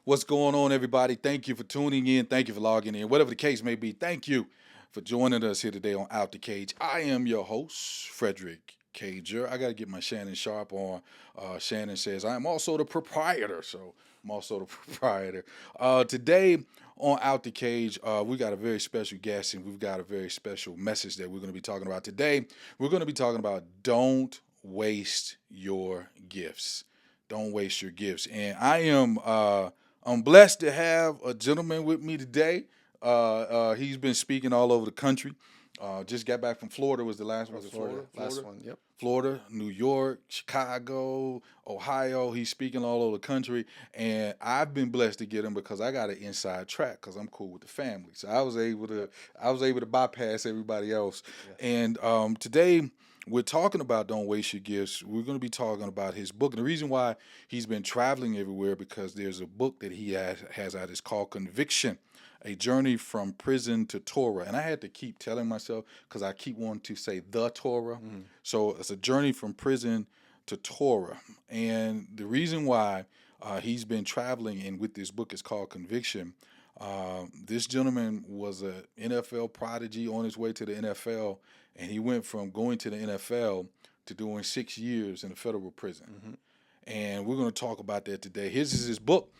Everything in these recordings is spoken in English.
What's going on, everybody? Thank you for tuning in. Thank you for logging in. Whatever the case may be, thank you for joining us here today on Out the Cage. I am your host, Frederick Cager. I got to get my Shannon Sharp on. Shannon says, I am also the proprietor. So I'm also the proprietor. Today on Out the Cage, we got a very special guest and we've got a very special message that we're going to be talking about today. We're going to be talking about don't waste your gifts. Don't waste your gifts. And I'm blessed to have a gentleman with me today. He's been speaking all over the country. Just got back from Florida. Was the last one? Was it Florida? Last one, yep. Florida, New York, Chicago, Ohio. He's speaking all over the country, and I've been blessed to get him because I got an inside track because I'm cool with the family. So I was able to bypass everybody else. Yes. And today we're talking about don't waste your gifts. We're going to be talking about his book, and the reason why he's been traveling everywhere because there's a book that he has out. It's called Conviction, a journey from prison to Torah. And I had to keep telling myself because I keep wanting to say the Torah. So it's a journey from prison to Torah. And the reason why he's been traveling and with this book is called Conviction. This gentleman was an NFL prodigy on his way to the NFL, and he went from going to the NFL to doing 6 years in a federal prison. And we're going to talk about that today. His is his book,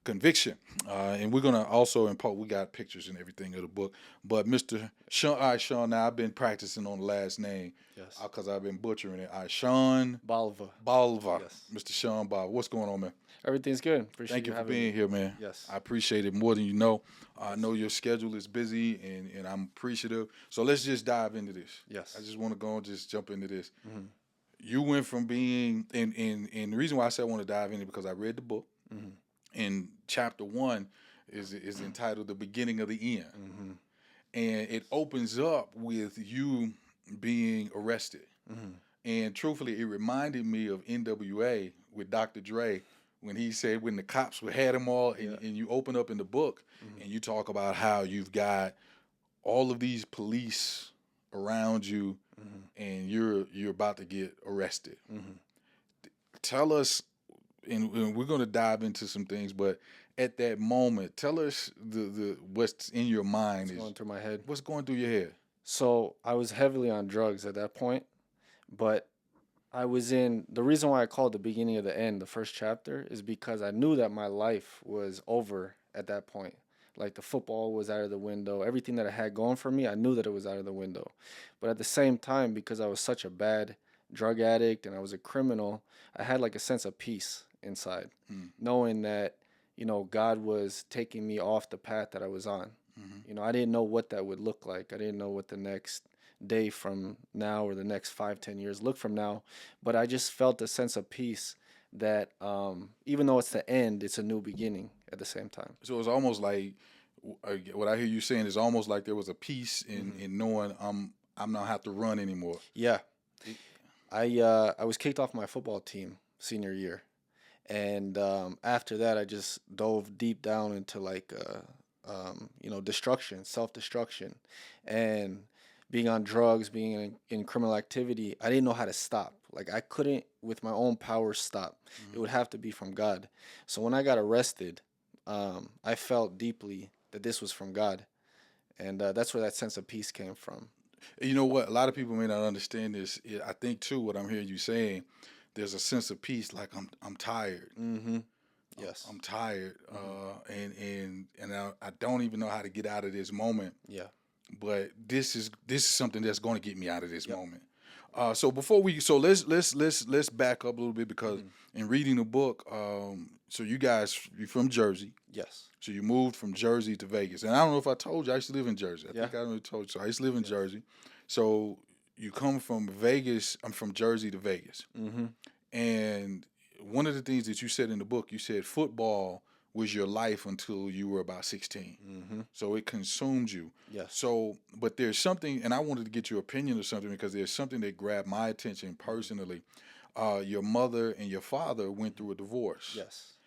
Conviction, and we're gonna also import. We got pictures and everything of the book. But Mr. Sean, all right, Sean. Now I've been practicing on the last name, Yes. because I've been butchering it. All right, Sean Balva. Balva, Yes. Mr. Sean Balva. What's going on, man? Everything's good. Appreciate Thank you for having being me. here, man. Yes. I appreciate it more than you know. I know your schedule is busy, and I'm appreciative. So let's just dive into this. Yes. I just want to go and just jump into this. Mhm. You went from being, and the reason why I said I want to dive into it because I read the book. Mhm. And chapter 1 is entitled "The Beginning of the End," Mhm. and it opens up with you being arrested. Mhm. And truthfully, it reminded me of NWA with Dr. Dre when he said when the cops had them all, and, Yeah. and you open up in the book Mhm. and you talk about how you've got all of these police around you, Mhm. and you're about to get arrested. Mhm. Tell us, and we're going to dive into some things, but at that moment, tell us the what's in your mind It's is going through my head. what's going through your head. So I was heavily on drugs at that point, but I was in the reason why I called the beginning of the end, the first chapter, is because I knew that my life was over at that point. Like the football was out of the window. Everything that I had going for me, I knew that it was out of the window. But at the same time, because I was such a bad drug addict and I was a criminal, I had like a sense of peace inside, Mm. knowing that, God was taking me off the path that I was on. Mm-hmm. I didn't know what that would look like. I didn't know what the next day from now or the next 5, 10 years look from now, but I just felt a sense of peace that even though it's the end, it's a new beginning at the same time. So it's almost like what I hear you saying is almost like there was a peace Mhm. in knowing I'm not have to run anymore. Yeah, It- I was kicked off my football team senior year, and after that, I just dove deep down into like destruction, self destruction, and being on drugs, being in criminal activity. I didn't know how to stop. Like I couldn't, with my own power, stop. It would have to be from God. So when I got arrested, I felt deeply that this was from God, and that's where that sense of peace came from. You know what? A lot of people may not understand this. I think too. What I'm hearing you saying, there's a sense of peace. Like I'm tired. Mm-hmm. Yes. I'm tired, Mm-hmm. and I don't even know how to get out of this moment. Yeah. But this is something that's going to get me out of this Yep. moment. So before we so let's back up a little bit because Mhm. in reading the book, so you're from Jersey, Yes. so you moved from Jersey to Vegas, and I don't know if I told you I used to live in Jersey. I Yeah. think I already told you. So I used to live in Yes. Jersey. So you come from Vegas. I'm from Jersey to Vegas, Mm-hmm. and one of the things that you said in the book, you said football was your life until you were about 16. Mm-hmm. So it consumed you. Yes. So, but there's something, and I wanted to get your opinion or something because there's something that grabbed my attention personally. Your mother and your father went through a divorce. Yes.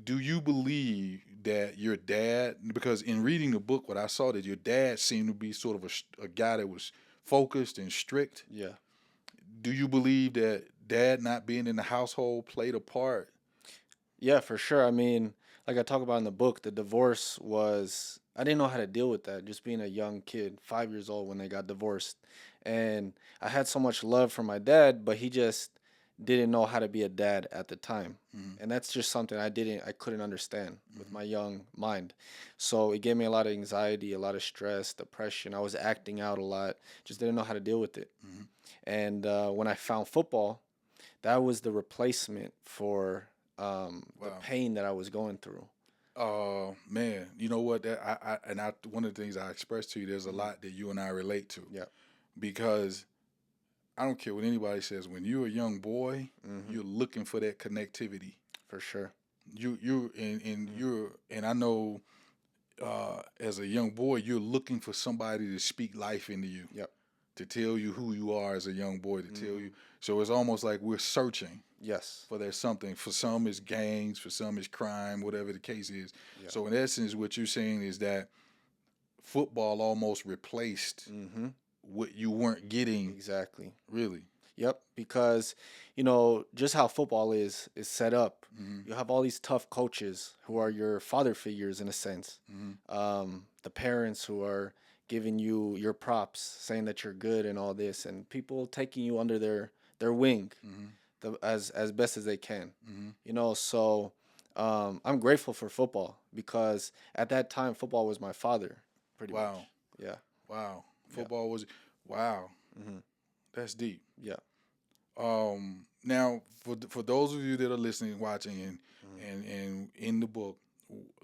Do you believe that your dad, because in reading the book, what I saw that your dad seemed to be sort of a guy that was focused and strict. Yeah. Do you believe that dad not being in the household played a part? Yeah, for sure. I mean, like I talk about in the book, the divorce was, I didn't know how to deal with that. Just being a young kid, 5 years old when they got divorced, and I had so much love for my dad, but he just didn't know how to be a dad at the time, Mm-hmm. and that's just something I couldn't understand with my young mind. So it gave me a lot of anxiety, a lot of stress, depression. I was acting out a lot, just didn't know how to deal with it. Mm-hmm. And when I found football, that was the replacement for the Wow. pain that I was going through. Man, you know what? That I one of the things I expressed to you, there's a Mhm. lot that you and I relate to Yeah. because I don't care what anybody says. When you're a young boy, Hmm. you're looking for that connectivity. For sure. And you're and I know as a young boy, you're looking for somebody to speak life into you, Yep. to tell you who you are as a young boy, to tell Hmm. you. So it's almost like we're searching Yes. for there's something. For some, it's gangs. For some, it's crime. Whatever the case is. Yeah. So in essence, what you're saying is that football almost replaced Hmm. what you weren't getting. Exactly. Really. Yep. Because just how football is set up. Mm-hmm. You have all these tough coaches who are your father figures in a sense. Mm-hmm. The parents who are giving you your props, saying that you're good and all this, and people taking you under their wing, Mm-hmm. as best as they can. Mm-hmm. So I'm grateful for football because at that time football was my father, pretty Wow. much. Yeah. Wow. Yeah. Football was. Wow. Hmm. That's deep. Yeah. Now for those of you that are listening, watching, Hmm. and in the book,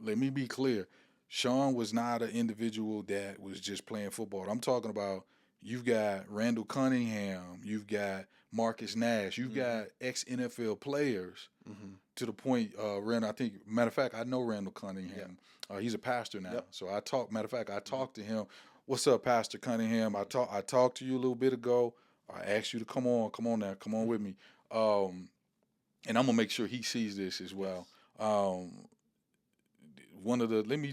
let me be clear. Sean was not an individual that was just playing football. I'm talking about you've got Randall Cunningham, you've got Marcus Nash, you've Hmm. got ex NFL players Hmm. to the point. Randall, I think, matter of fact, I know Randall Yeah. Cunningham. He's a pastor now, Yep. so I talk. Matter of fact, I Hmm. talked to him. What's up, Pastor Cunningham? I talked to you a little bit ago. I asked you to come on. Come on now. Come on with Hmm. me. And I'm gonna make sure he sees this as well. Yes. Um, one of the let me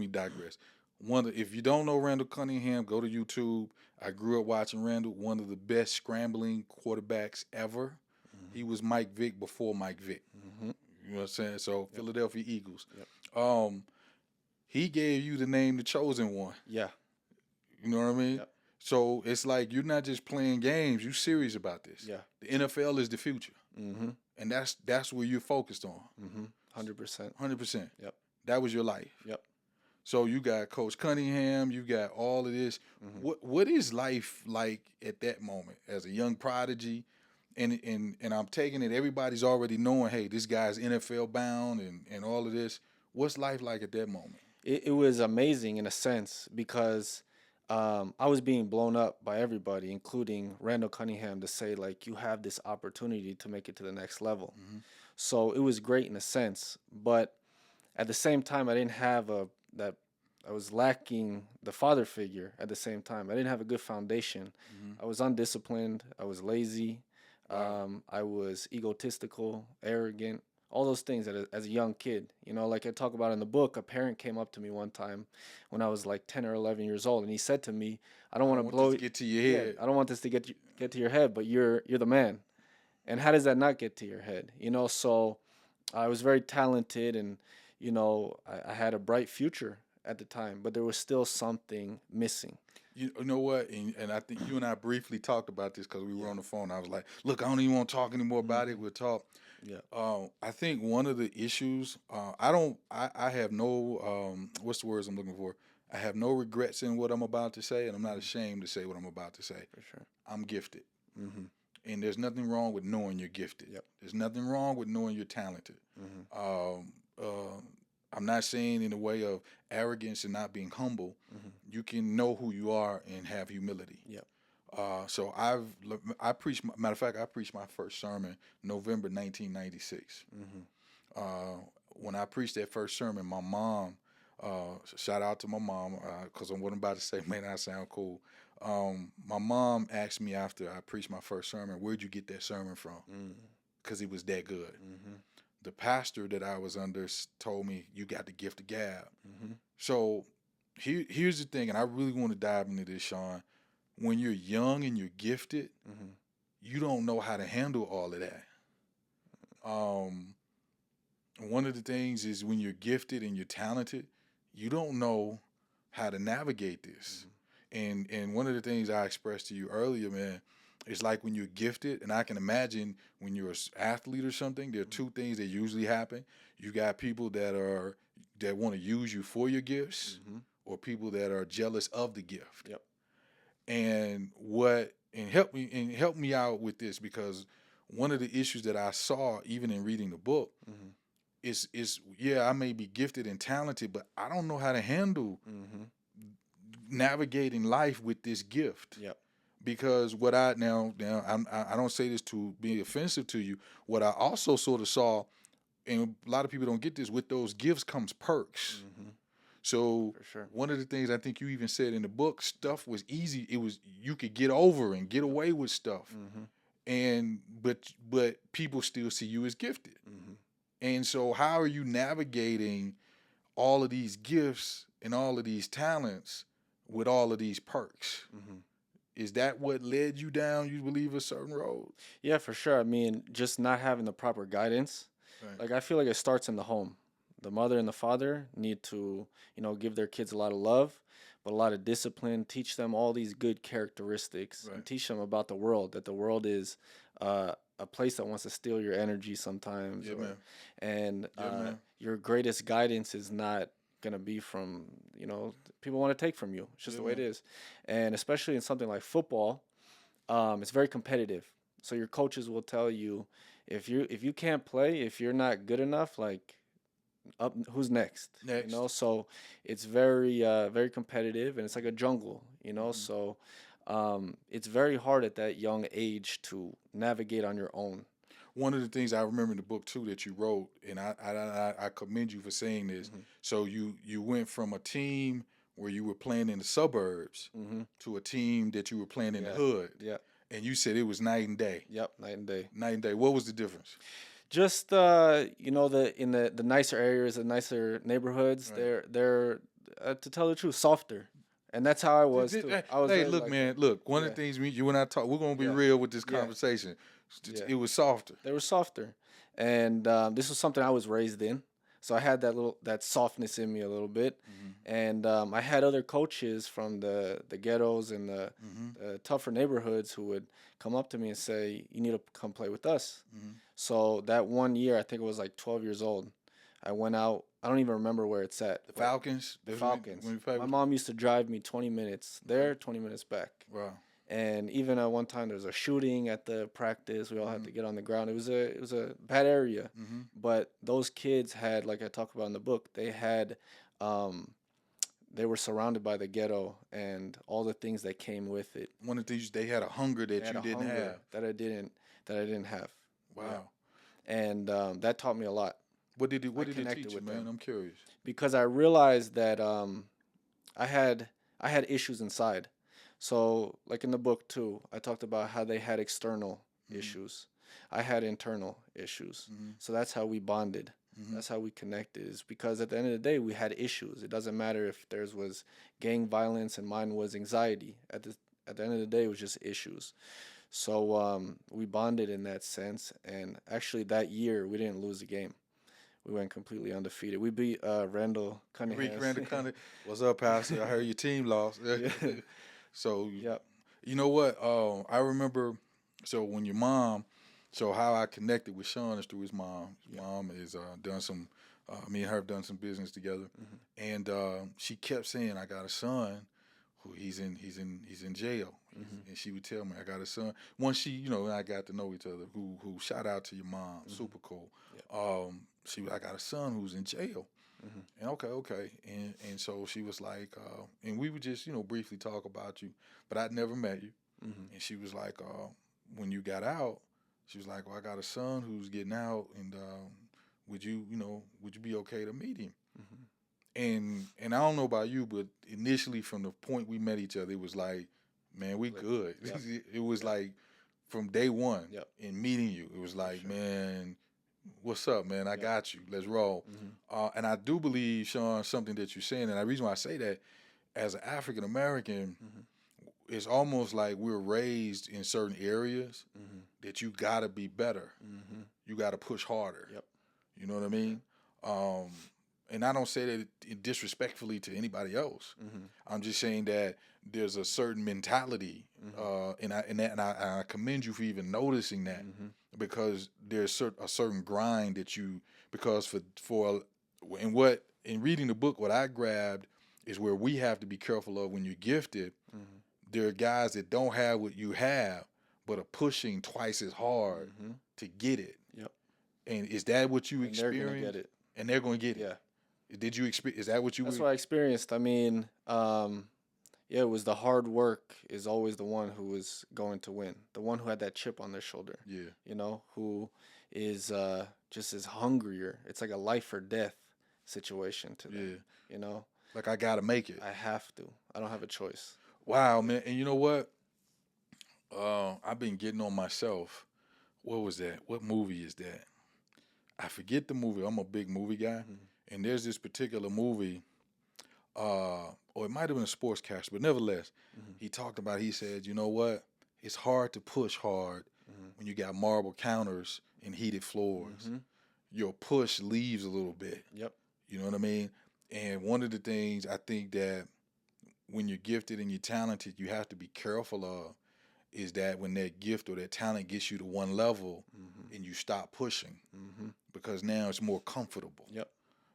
digress. If you don't know Randall Cunningham, go to YouTube. I grew up watching Randall, one of the best scrambling quarterbacks ever. Hmm. He was Mike Vick before Mike Vick. Hmm. You know what I'm saying? So Yep. Philadelphia Eagles. Yep. Um, he gave you the name the chosen one. Yeah. You know what I mean? Yep. So it's like you're not just playing games. You serious about this. Yeah. The NFL is the future, Hmm. and that's where you're focused on. 100%. 100%. Yep. That was your life. Yep. So you got Coach Cunningham. You got all of this. Hmm. What is life like at that moment as a young prodigy? And I'm taking it. Everybody's already knowing. Hey, this guy's NFL bound and all of this. What's life like at that moment? It was amazing in a sense because I was being blown up by everybody, including Randall Cunningham, to say like you have this opportunity to make it to the next level. Mm-hmm. So it was great in a sense, but at the same time, I didn't have a that I was lacking the father figure. At the same time, I didn't have a good foundation. Mm-hmm. I was undisciplined. I was lazy. Wow. I was egotistical, arrogant, all those things as a young kid. Like I talk about in the book, a parent came up to me one time when I was like 10 or 11 years old, and he said to me, "I don't I want don't to want this blow, to get to your yeah, head. I don't want this to get to your head, but you're the man." And how does that not get to your head? So I was very talented, and I had a bright future at the time, but there was still something missing. You know what? And I think you and I briefly talked about this because we were Yeah. on the phone. I was like, look, I don't even want to talk anymore about it. Hmm. We'll talk. Yeah. I think one of the issues, I don't, I have no, what's the words I'm looking for? I have no regrets in what I'm about to say, and I'm not Hmm. ashamed to say what I'm about to say. For sure. I'm gifted. Hmm. And there's nothing wrong with knowing you're gifted. Yep. There's nothing wrong with knowing you're talented. Hmm. Um, I'm not saying in a way of arrogance and not being humble. Hmm. You can know who you are and have humility. Yep. So I preached. Matter of fact, I preached my first sermon November 1996. Hmm. When I preached that first sermon, my mom. Shout out to my mom because what I'm about to say may not sound cool. My mom asked me after I preached my first sermon, "Where'd you get that sermon from?" Hmm. Because it was that good. Hmm. The pastor that I was under told me, "You got the gift of gab." Hmm. So here's the thing, and I really want to dive into this, Sean. When you're young and you're gifted, Hmm. you don't know how to handle all of that. Um, one of the things is when you're gifted and you're talented, you don't know how to navigate this. And one of the things I expressed to you earlier, man, it's like when you're gifted, and I can imagine when you're an athlete or something, there are two things that usually happen. You got people that want to use you for your gifts, or people that are jealous of the gift. Yep. And help me out with this, because one of the issues that I saw even in reading the book is yeah, I may be gifted and talented, but I don't know how to handle navigating life with this gift. Yep. Because what I I don't say this to be offensive to you. What I also sort of saw, and a lot of people don't get this, with those gifts comes perks. So For sure. one of the things I think you even said in the book, stuff was easy. It was, you could get over and get away with stuff, and but people still see you as gifted. And so how are you navigating all of these gifts and all of these talents with all of these perks? Is that what led you down, you believe, a certain road? Yeah, for sure. I mean, just not having the proper guidance. Right. Like, I feel like it starts in the home. The mother and the father need to, give their kids a lot of love, but a lot of discipline, teach them all these good characteristics, Right. and teach them about the world, that the world is a place that wants to steal your energy sometimes. Yeah, man. And Yeah, man. your greatest guidance is not going to be from, people want to take from you. It's just Yeah, the way it man. is. And especially in something like football, it's very competitive. So your coaches will tell you, if you can't play, if you're not good enough, like, up who's next? Next. So it's very competitive, and it's like a jungle. So it's very hard at that young age to navigate on your own. One of the things I remember in the book too that you wrote, and I commend you for saying this. So you went from a team where you were playing in the suburbs to a team that you were playing in the hood, Yeah. and you said it was night and day. Yep. Night and day. Night and day. What was the difference? Just in the nicer areas, the nicer neighborhoods, Right. they're to tell the truth, softer, and that's how I was too. I was Hey, very look, like man. that. Look, one of Yeah. the things you and I talk, we're gonna be Yeah. real with this Yeah. conversation. Yeah. It was softer. They were softer, and this was something I was raised in, so I had that softness in me a little bit, and I had other coaches from the ghettos and the tougher neighborhoods who would come up to me and say, "You need to come play with us." So that one year, I think it was like 12 years old, I went out. I don't even remember where it's at. The Falcons. The That's when Falcons. you played My with- mom used to drive me 20 minutes there, 20 minutes back. Wow. And even at one time, there was a shooting at the practice. We all had to get on the ground. It was a bad area, but those kids had, like I talk about in the book, they were surrounded by the ghetto and all the things that came with it. One of the things, they had a hunger that They had you a didn't hunger have. that I didn't have. Wow. And that taught me a lot, What did it connected teach you, with man? them. I'm curious. because I realized that I had issues inside. So, like in the book too, I talked about how they had external issues. I had internal issues. So that's how we bonded. That's how we connected. Is because at the end of the day, we had issues. It doesn't matter if theirs was gang violence and mine was anxiety. At the end of the day, it was just issues. So we bonded in that sense. And actually, that year we didn't lose a game. We went completely undefeated. We beat Randall Cunningham. Randall Cunningham. What's up, Pastor? I heard your team lost. So, Yep. you know what? I remember, so when your mom, so how I connected with Sean is through his mom. His mom is done some, me and her have done some business together. And she kept saying, I got a son who he's in jail. And she would tell me, I got a son. Once she, and I got to know each other, who shout out to your mom, super cool. She was, I got a son who's in jail. And okay. And so she was like, and we would just, briefly talk about you, but I'd never met you. And she was like, when you got out, she was like, well, I got a son who's getting out, and would you be okay to meet him? And I don't know about you, but initially from the point we met each other, it was like, man, we good. Yep. It was like from day one Yep. in meeting you, it was like, sure. man, what's up, man? I got you. Let's roll. And I do believe, Sean, something that you're saying, and the reason why I say that, as an African American, it's almost like we're raised in certain areas that you gotta be better. You gotta push harder. Yep. You know what I mean? Um, and I don't say that disrespectfully to anybody else. Mm-hmm. I'm just saying that there's a certain mentality, Mm-hmm. and I commend you for even noticing that, Mm-hmm. because there's a certain grind that you, because for in what in reading the book, what I grabbed is where we have to be careful of when you're gifted. Mm-hmm. There are guys that don't have what you have, but are pushing twice as hard Mm-hmm. to get it. Yep. And is that what you And they're gonna get experienced? it. And they're going to get it. Yeah. Did you experience? Is that what you That's were? what I experienced. I mean, yeah, it was the hard work is always the one who is going to win. The one who had that chip on their shoulder, Yeah, who is just as hungrier. It's like a life or death situation to them, yeah. you know. Like I got to make it. I have to. I don't have a choice. Wow, man. And you know what? I've been getting on myself. What was that? What movie is that? I forget the movie. I'm a big movie guy, Mhm. and there's this particular movie. Or it might have been a sportscaster, but nevertheless, Mhm. he talked about. He said, you know what? It's hard to push hard Mhm. when you got marble counters and heated floors. Mhm. Your push leaves a little bit. Yep. You know what I mean? And one of the things I think that when you're gifted and you're talented, you have to be careful of is that when that gift or that talent gets you to one level Mhm. and you stop pushing, Mhm. because now it's more comfortable. Yep.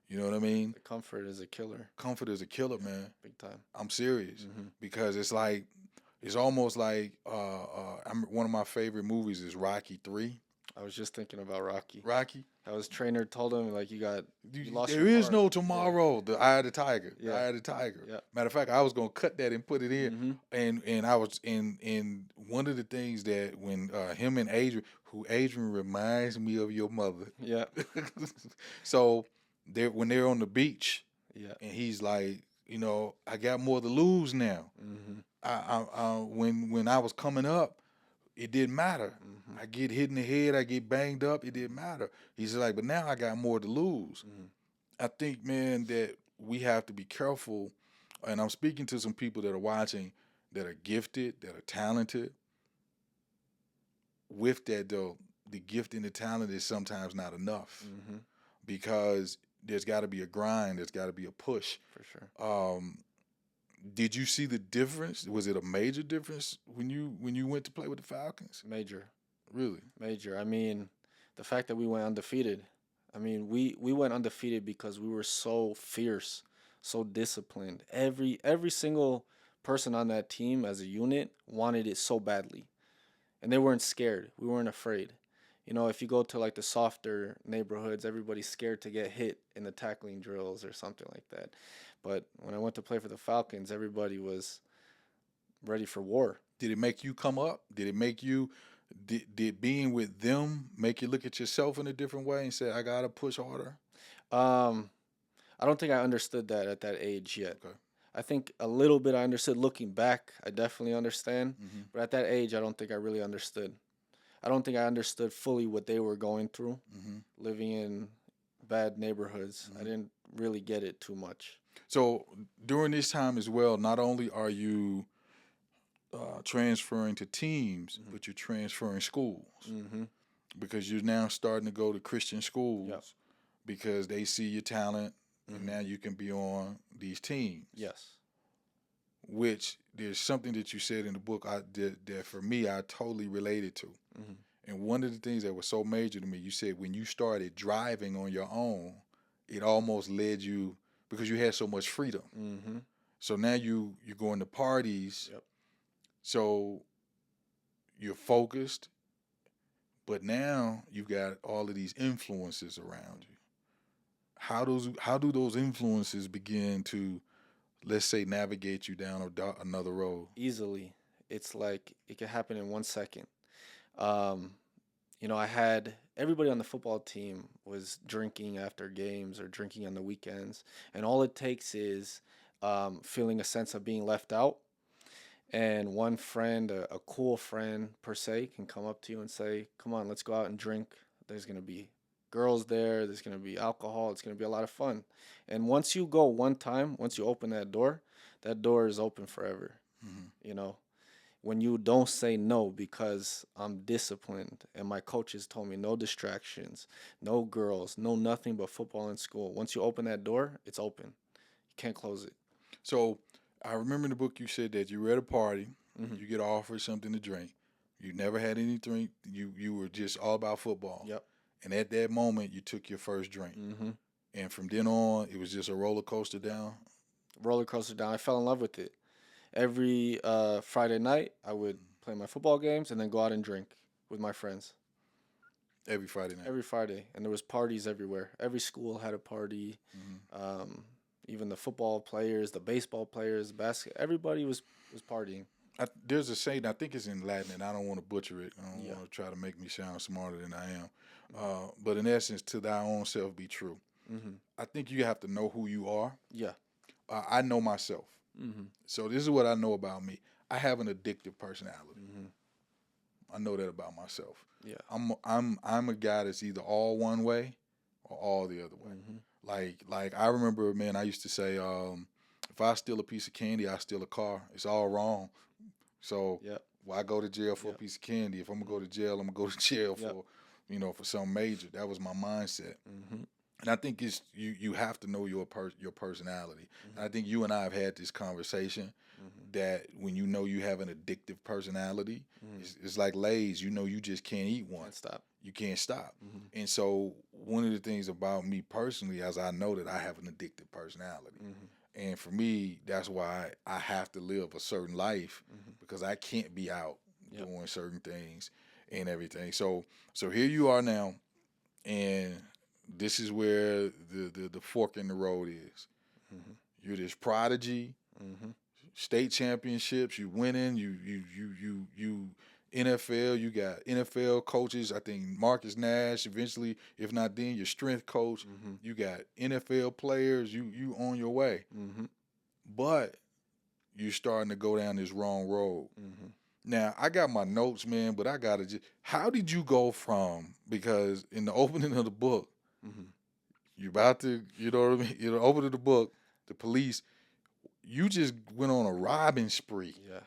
You know what I mean? The comfort is a killer, Comfort is a killer, man. big time. I'm serious, Mhm. because it's like it's almost like one of my favorite movies is Rocky 3. I was just thinking about Rocky. Rocky. How his trainer told him like you lost There your is heart. no Yeah. tomorrow. The Eye of the Tiger. The Yeah. Eye of the Tiger. Yeah. Matter of fact, I was gonna cut that and put it in. Mhm. And I was in one of the things that when him and Adrian reminds me of your mother. Yeah. So when they're on the beach Yeah. and he's like, I got more to lose now. Mhm. When I was coming up, it didn't matter. Mhm. I get hit in the head, I get banged up, it didn't matter. He's like, but now I got more to lose. Mhm. I think, man, that we have to be careful. And I'm speaking to some people that are watching that are gifted, that are talented. With that, though, the gift and the talent is sometimes not enough, Mhm. because there's got to be a grind, there's got to be a push. For sure. Did you see the difference? Was it a major difference when you went to play with the Falcons? Major. Really? Major. I mean, the fact that we went undefeated. I mean, we went undefeated because we were so fierce, so disciplined. Every single person on that team as a unit wanted it so badly. And they weren't scared. We weren't afraid. If you go to like the softer neighborhoods, everybody's scared to get hit in the tackling drills or something like that. But when I went to play for the Falcons, everybody was ready for war. Did it make you come up? Did it make you did being with them make you look at yourself in a different way and say, I gotta push harder? Um, I don't think I understood that at that age yet. Okay. I think a little bit I understood. Looking back, I definitely understand. Mm-hmm. But at that age, I don't think I really understood. I don't think I understood fully what they were going through, Mm-hmm. living in bad neighborhoods. I Mhm. didn't really get it too much. So during this time as well, not only are you transferring to teams, Mhm. but you're transferring schools, Mm-hmm. because you're now starting to go to Christian schools, Yep. because they see your talent, and Mhm. now you can be on these teams. Yes. Which there's something that you said in the book that for me I totally related to. Mm-hmm. And one of the things that was so major to me, you said when you started driving on your own, it almost led you, because you had so much freedom. Mm-hmm. So now you're going to parties. Yep. So you're focused, but now you've got all of these influences around you. How do those influences begin to, let's say, navigate you down another road? Easily. It's like it could happen in 1 second. Um, I had everybody on the football team was drinking after games or drinking on the weekends, and all it takes is feeling a sense of being left out. And one friend, a cool friend per se, can come up to you and say, "Come on, let's go out and drink. There's gonna be girls there. There's gonna be alcohol. It's gonna be a lot of fun." And once you go one time, once you open that door is open forever. Mm-hmm. You know, when you don't say no because I'm disciplined and my coaches told me no distractions, no girls, no nothing but football in school. Once you open that door, it's open. You can't close it. So I remember in the book you said that you were at a party, Hmm. you get offered something to drink. You never had any drink. You were just all about football. Yep. And at that moment, you took your first drink. Hmm. And from then on, it was just a roller coaster down. Roller coaster down. I fell in love with it. Every Friday night, I would play my football games and then go out and drink with my friends Every Friday night. every Friday. And there was parties everywhere. Every school had a party. Hmm. Even the football players, the baseball players, everybody was partying. There's a saying, I think it's in Latin, and I don't want to butcher it. I don't Yeah. want to try to make me sound smarter than I am. But in essence, to thy own self be true. Hmm. I think you have to know who you are. Yeah. I know myself. Hmm. So this is what I know about me. I have an addictive personality. Hmm. I know that about myself. Yeah. I'm a guy that's either all one way or all the other way. Hmm. Like I remember, man, I used to say, if I steal a piece of candy, I steal a car. It's all wrong. So Yep. why go to jail for Yep. a piece of candy? If I'm gonna go to jail, I'm gonna go to jail Yep. for, for something major. That was my mindset. Hmm. And I think it's you have to know your personality. And I think you and I have had this conversation Hmm. that when you know you have an addictive personality, Hmm. it's like Lay's. You know you just can't eat one. Can't stop. You can't stop. Hmm. And so one of the things about me personally, as I know that I have an addictive personality. Hmm. And for me, that's why I have to live a certain life Hmm. because I can't be out Yep. doing certain things and everything. So here you are now, and this is where the fork in the road is. Hmm. You're this prodigy, Hmm. state championships, you winning, you NFL, you got NFL coaches. I think Marcus Nash eventually, if not then, your strength coach. Hmm. You got NFL players. You on your way, Hmm. but you're starting to go down this wrong road. Hmm. Now I got my notes, man, but I gotta just. How did you go from, because in the opening of the book, Hmm. you about to, you know what I mean? You know, opening the book, the police. You just went on a robbing spree. Yeah.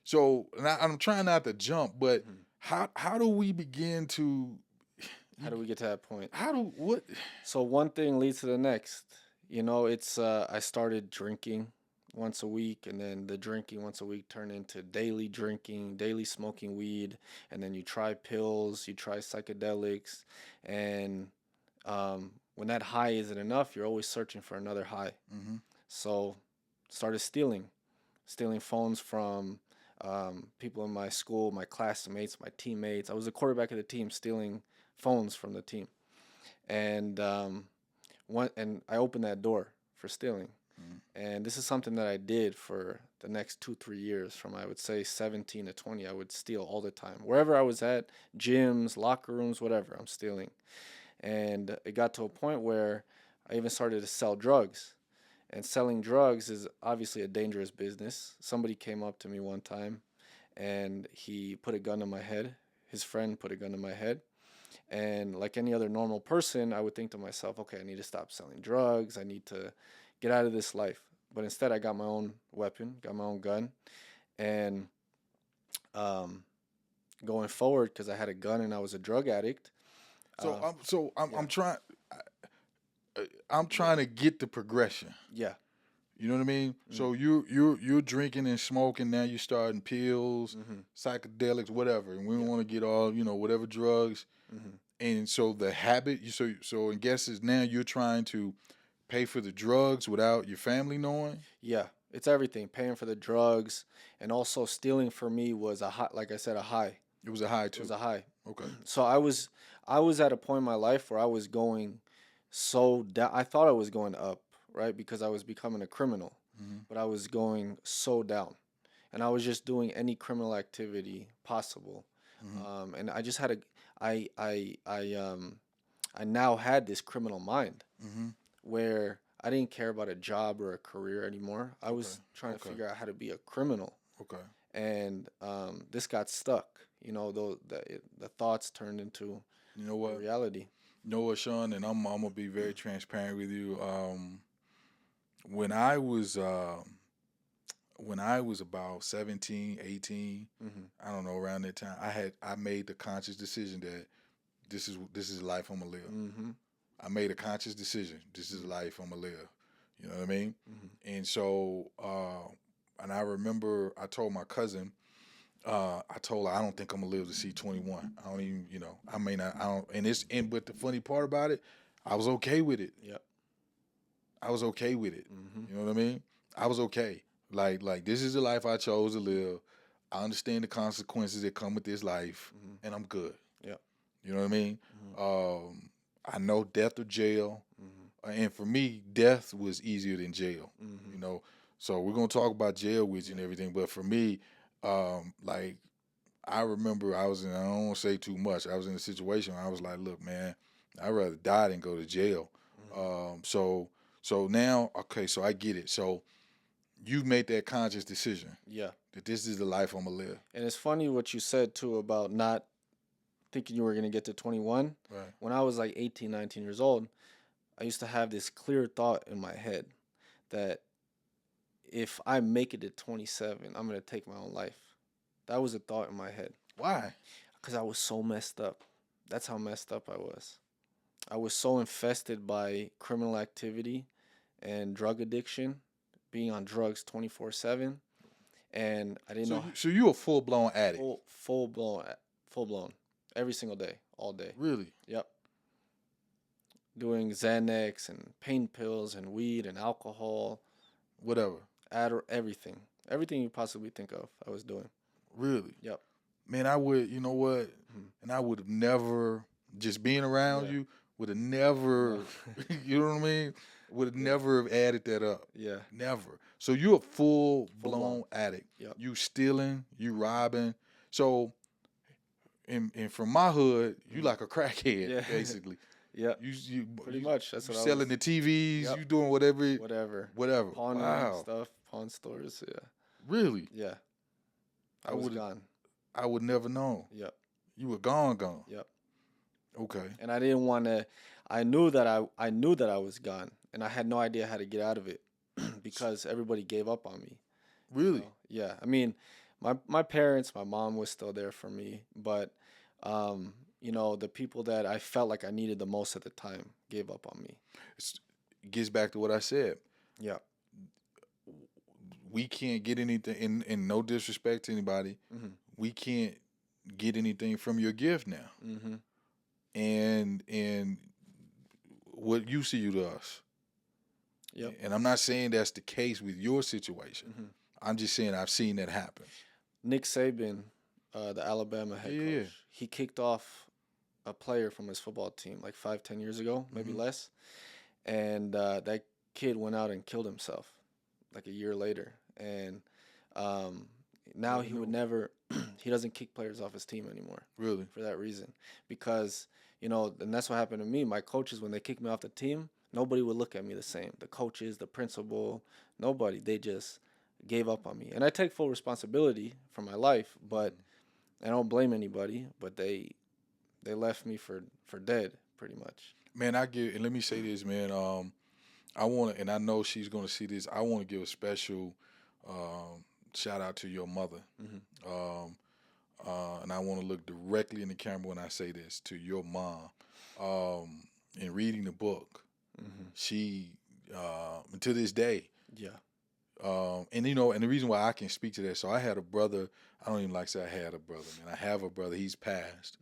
So, and I'm trying not to jump, but Mhm. how do we begin to How do we get to that point? what? So one thing leads to the next. It's I started drinking once a week, and then the drinking once a week turned into daily drinking, daily smoking weed, and then you try pills, you try psychedelics, and when that high isn't enough, you're always searching for another high. Mm-hmm. So started stealing phones from people in my school, my classmates, my teammates. I was the quarterback of the team, stealing phones from the team, and and I opened that door for stealing. Mhm. And this is something that I did for the next 2 3 years. From I would say 17 to 20, I would steal all the time, wherever I was at, gyms, locker rooms, whatever. I'm stealing, and it got to a point where I even started to sell drugs. And selling drugs is obviously a dangerous business. Somebody came up to me one time and he put a gun to my head. His friend put a gun to my head. And like any other normal person, I would think to myself, okay, I need to stop selling drugs. I need to get out of this life. But instead, I got my own weapon, got my own gun. And um, going forward, because I had a gun and I was a drug addict. I'm Yeah. I'm trying. I'm trying to get the progression. Yeah. You know what I mean? Mm. So you're drinking and smoking. Now you're starting pills, Hmm. psychedelics, whatever, and we don't Yeah. want to get all whatever drugs. Hmm. And so the habit, so in guesses now you're trying to pay for the drugs without your family knowing. Yeah, it's everything. Paying for the drugs and also stealing for me was a high, like I said, a high. It was a high It was too. a high. Okay. So I was at a point in my life where I was going so down. I thought I was going up, right? Because I was becoming a criminal, Mm-hmm. but I was going so down. And I was just doing any criminal activity possible. Mm-hmm. And I just had a I now had this criminal mind Mm-hmm. where I didn't care about a job or a career anymore. I was Okay. trying to Okay. figure out how to be a criminal, Okay. and this got stuck. The thoughts turned into You know a what? reality. You know what, Sean? And I'm gonna be very transparent with you. When I was when I was about 17, 18, I don't know, around that time, I made the conscious decision that this is the life I'm gonna live. I made a conscious decision. This is the life I'm gonna live. You know what I mean? And so, and I remember I told my cousin, I told her I don't think I'm gonna live to see 21. I don't even, I may not. I don't. But the funny part about it, I was okay with it. Yep. I was okay with it. You know what I mean? I was okay. Like this is the life I chose to live. I understand the consequences that come with this life, and I'm good. Yep. You know what I mean? I know death or jail, and for me, death was easier than jail. You know, so we're gonna talk about jail with you and everything. But for me, like I remember I don't want to say too much. I was in a situation where I was like, look, man, I'd rather die than go to jail. So now, okay, so I get it. So you've made that conscious decision Yeah. that this is the life I'm gonna live. And it's funny what you said too about not thinking you were going to get to 21. Right. When I was like 18, 19 years old, I used to have this clear thought in my head that if I make it to 27, I'm going to take my own life. That was a thought in my head. Why? Because I was so messed up. That's how messed up I was. I was so infested by criminal activity and drug addiction, being on drugs 24/7, and I didn't know. So you a full blown addict? Full blown, every single day, all day. Really? Yep. Doing Xanax and pain pills and weed and alcohol, Whatever. everything you possibly think of, I was doing. Really? Yep. Man, I would. You know what? And I would have never just being around you would have never. You know what I mean? Would have never have added that up. Yeah. Never. So you're a full blown addict. Yep. You stealing, you robbing. So, and from my hood, you like a crackhead, basically. Yeah. You pretty much. That's what I was. selling the TVs. Yep. You doing whatever. Whatever. Pawning stuff, pawn stores. Yeah. Really? Yeah. I was gone. I would never know. Yep. You were gone. Yep. Okay. And I didn't want to. I knew that I was gone, and I had no idea how to get out of it because everybody gave up on me. Really? Yeah. I mean, my parents, my mom was still there for me, but the people that I felt like I needed the most at the time gave up on me. It gets back to what I said. Yeah. We can't get anything, and no disrespect to anybody, we can't get anything from your gift now. And what use are you to us? Yep. And I'm not saying that's the case with your situation. I'm just saying I've seen that happen. Nick Saban, the Alabama head coach, he kicked off a player from his football team like 5-10 years ago, maybe less. And that kid went out and killed himself like a year later. And now he would never, he doesn't kick players off his team anymore. Really? For that reason. Because, and that's what happened to me. My coaches, when they kicked me off the team, nobody would look at me the same. The coaches, the principal, nobody. They just gave up on me. And I take full responsibility for my life, but I don't blame anybody. But they left me for dead, pretty much. Man, and let me say this, man. I want to, and I know she's going to see this. I want to give a special shout out to your mother. And I want to look directly in the camera when I say this to your mom. In reading the book, she, to this day, and and the reason why I can speak to that, so I had a brother. I don't even like to say I had a brother, man. I have a brother. He's passed.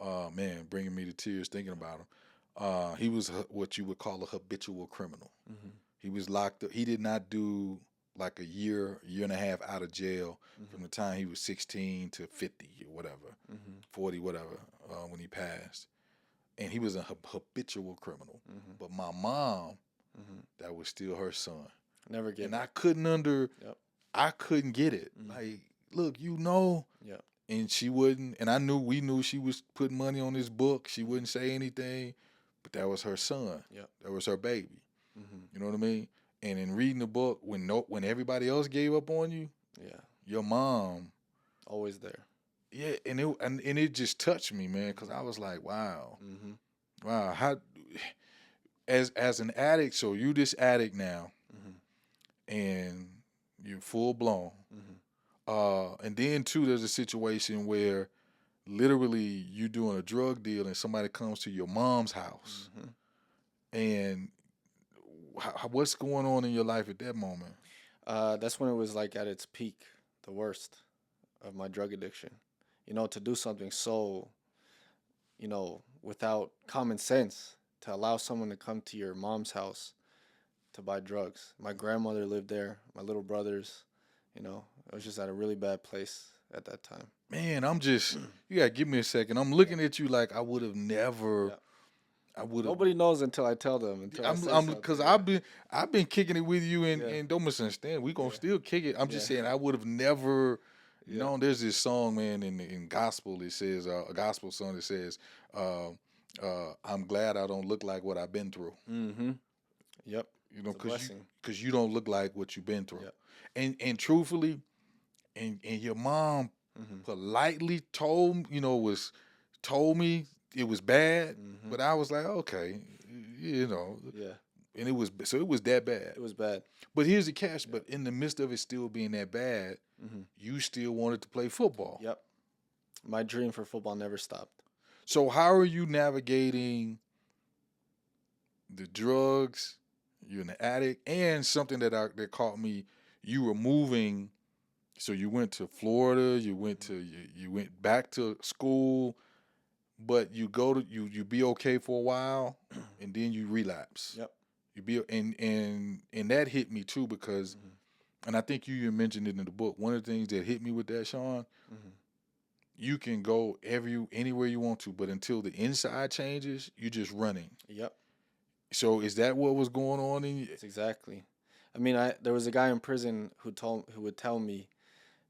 Man, bringing me to tears thinking about him. He was what you would call a habitual criminal. He was locked up. He did not do like a year and a half out of jail from the time he was 16 to 50 or whatever, 40, whatever, when he passed. And he was a habitual criminal. But my mom, that was still her son. Never get it. And I couldn't get it. Like, look, Yep. And she wouldn't, and we knew she was putting money on this book. She wouldn't say anything, but that was her son. Yep. That was her baby. You know what I mean? And in reading the book, when everybody else gave up on you, your mom, always there. Yeah, and it just touched me, man, because I was like, wow, wow, how, as an addict, so you this addict now, and You're full blown. Mm-hmm. And then too, there's a situation where literally you doing a drug deal and somebody comes to your mom's house, Mm-hmm. and what's going on in your life at that moment? That's when it was like at its peak, the worst of my drug addiction. To do something so, without common sense, to allow someone to come to your mom's house to buy drugs. My grandmother lived there, my little brothers, I was just at a really bad place at that time. Man, I'm just you gotta give me a second. I'm looking at you like I would have never. Yeah. I would have. Nobody knows until I tell them, until I say I'm because something. Yeah. I've been kicking it with you Yeah. and don't misunderstand. We gonna Yeah. still kick it. I'm Yeah. just saying I would have never Yeah. known. There's this song, man, in gospel. It says a gospel song that says, "I'm glad I don't look like what I've been through." Mm-hmm. Yep. You know, It's a blessing. because you don't look like what you've been through. Yep. And truthfully, and your mom Mm-hmm. politely told me it was bad, Mm-hmm. but I was like, okay, you know, Yeah. and it was that bad. It was bad. But here's the catch. But in the midst of it still being that bad, Mm-hmm. you still wanted to play football. Yep. My dream for football never stopped. So how are you navigating the drugs? You're an addict, and something that caught me. You were moving, so you went to Florida. You went back to school, but you be okay for a while, and then you relapse. Yep. You be and that hit me too because. Mm-hmm. And I think you mentioned it in the book. One of the things that hit me with that, Sean, Mm-hmm. you can go anywhere you want to, but until the inside changes, you're just running. Yep. So is that what was going on in you? It's exactly. I mean, there was a guy in prison who would tell me,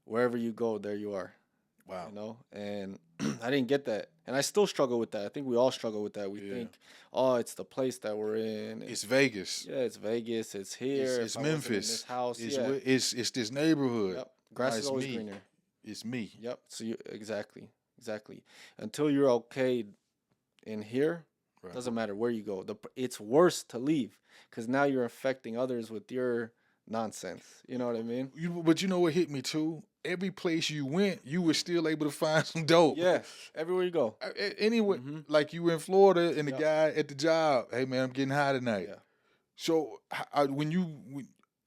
wherever you go, there you are. Wow. And I didn't get that, and I still struggle with that. I think we all struggle with that. We Yeah. think, oh, it's the place that we're in. It's Vegas. Yeah, it's Vegas. It's here. It's If I wasn't in Memphis. this house. It's Yeah. it's this neighborhood. Yep. Grass Nah, is it's always me. greener. It's me. Yep. So you exactly. Until you're okay in here, Right. doesn't matter where you go. It's worse to leave because now you're affecting others with your nonsense. You know what I mean? But you know what hit me too? Every place you went, you were still able to find some dope. Yeah. Everywhere you go. Anyway, Mhm. like you were in Florida and the Yep. guy at the job, hey man, I'm getting high tonight. Yeah. So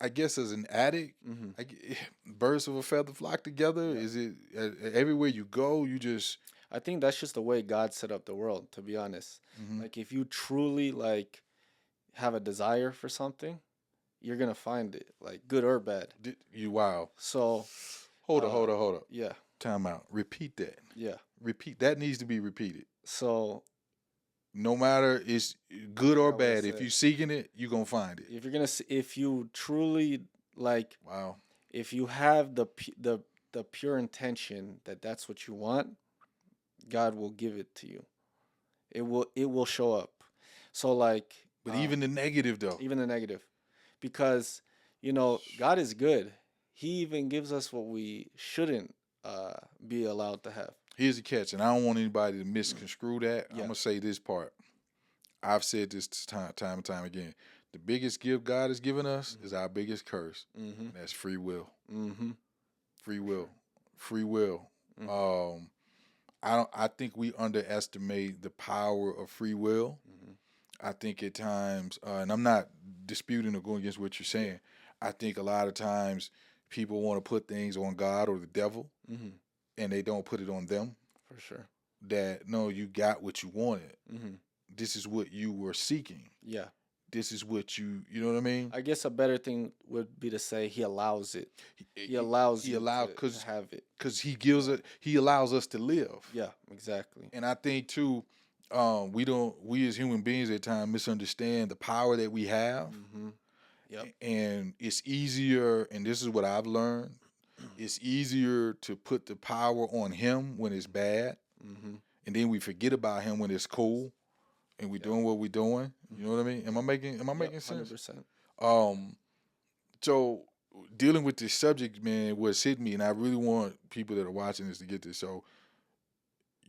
I guess as an addict, Mm-hmm. birds of a feather flock together. Yeah. Is it everywhere you go? You just I think that's just the way God set up the world, to be honest. mhm. Like if you truly have a desire for something, you're gonna find it, like good or bad. You wow. So Hold up. yeah, Time out. Repeat that. yeah. Repeat that needs to be repeated. So No matter it's good or How would I bad. say If it? you seeking it, you gonna find it. if you truly Wow. if you have the pure intention that that's what you want, God will give it to you. It will show up. So But even the negative though. even the negative, because God is good. He even gives us what we shouldn't be allowed to have. Here's the catch, and I don't want anybody to misconstrue that. I'm Yeah. gonna say this part. I've said this time and time again. The biggest gift God has given us is our biggest curse. Mm-hmm. And that's free will. Mm-hmm. Free will. Free will. Mhm. I think we underestimate the power of free will. Mm-hmm. I think at times, and I'm not disputing or going against what you're saying. I think a lot of times people want to put things on God or the devil, Mm-hmm. and they don't put it on them. For sure. That no, you got what you wanted. Mm-hmm. This is what you were seeking. Yeah. This is what you know what I mean? I guess a better thing would be to say He allows it. He He allows you allowed to because have it. he allows us to live. Yeah. Exactly. And I think too, we as human beings at times misunderstand the power that we have. Mm-hmm. Yep. And it's easier, and this is what I've learned, it's easier to put the power on him when it's bad, Mm-hmm. and then we forget about him when it's cool, and we're doing what we're doing. You know what I mean? Am I making sense? 100%. So dealing with this subject, man, what's hit me, and I really want people that are watching this to get this. So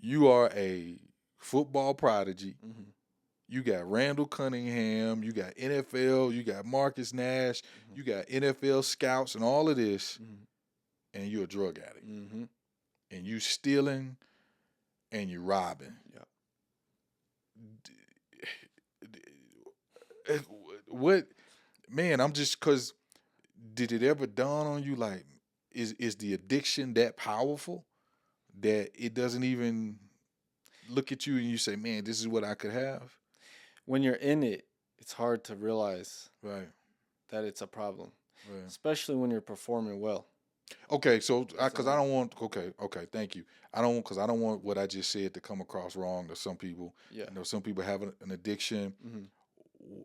you are a football prodigy. Mm-hmm. You got Randall Cunningham, you got NFL, you got Marcus Nash, Mhm. you got NFL scouts and all of this, Mhm. and you're a drug addict. Mhm. And you stealing and you robbing. Yeah. What, man, I'm just, because did it ever dawn on you, like, is the addiction that powerful that it doesn't even look at you and you say, man, this is what I could have? When you're in it, it's hard to realize Right, that it's a problem, right. especially when you're performing well. Okay, so That's because the I only. don't want, okay, thank you. Because I don't want what I just said to come across wrong to some people. Yeah. I know some people have an addiction. Mhm.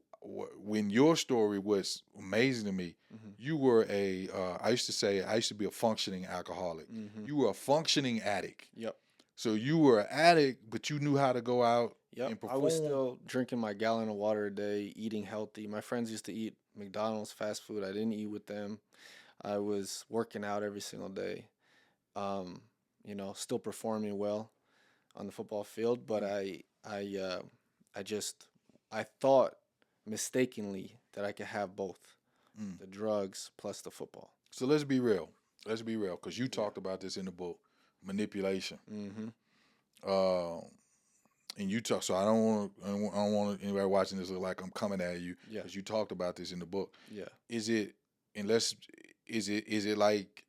When your story was amazing to me, Mhm. you were I used to say, I used to be a functioning alcoholic. Mhm. You were a functioning addict. Yep. So you were an addict, but you knew how to go out Yep. and I was perform. still drinking my gallon of water a day, eating healthy. My friends used to eat McDonald's fast food. I didn't eat with them. I was working out every single day. Um, still performing well on the football field, but Mm, I just I thought mistakenly that I could have both mm. the drugs plus the football. So let's be real. Let's be real, because you Yeah. talked about this in the book, manipulation. Mm-hmm. Uh, and you talk. So I don't want anybody watching this look like I'm coming at you, Yeah. because you talked about this in the book. Yeah. Is it unless is it like,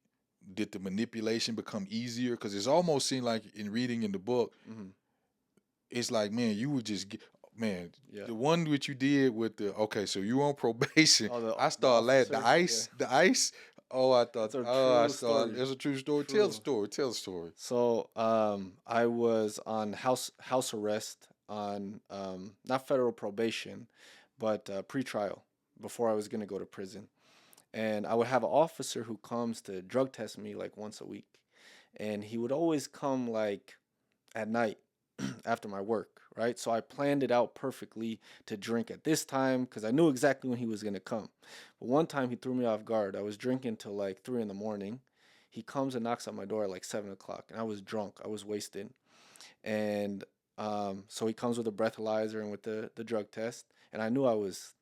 did the manipulation become easier? Because it's almost seemed like in reading in the book, Mm-hmm. it's like, man, you would just get, man, Yeah. the one which you did with the, okay, so you on probation. Oh, I the started laughing. The officer. Yeah. ice, the ice. Oh, I thought, It's a oh, I true started. story. It's a true story. Tell the True. story. Tell the story. So, I was on house arrest on not federal probation, but pretrial before I was gonna go to prison. And I would have an officer who comes to drug test me like once a week, and he would always come like at night after my work, right? So I planned it out perfectly to drink at this time because I knew exactly when he was gonna come. But one time he threw me off guard. I was drinking till like 3 in the morning. He comes and knocks on my door at like 7 o'clock, and I was drunk. I was wasted, and so he comes with a breathalyzer and with the drug test, and I knew I Knew was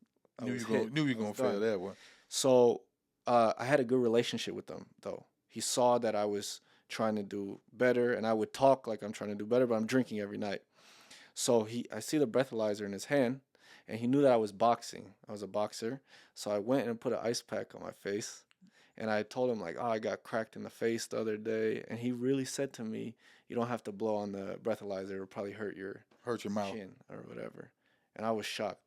you gonna hit. knew you I was gonna fail done. that one. So I had a good relationship with him, though. He saw that I was trying to do better, and I would talk like I'm trying to do better, but I'm drinking every night. So I see the breathalyzer in his hand, and he knew that I was boxing. I was a boxer, so I went and put an ice pack on my face, and I told him like, "Oh, I got cracked in the face the other day," and he really said to me, "You don't have to blow on the breathalyzer; it'll probably hurt your Hurt your mouth. chin or whatever." And I was shocked.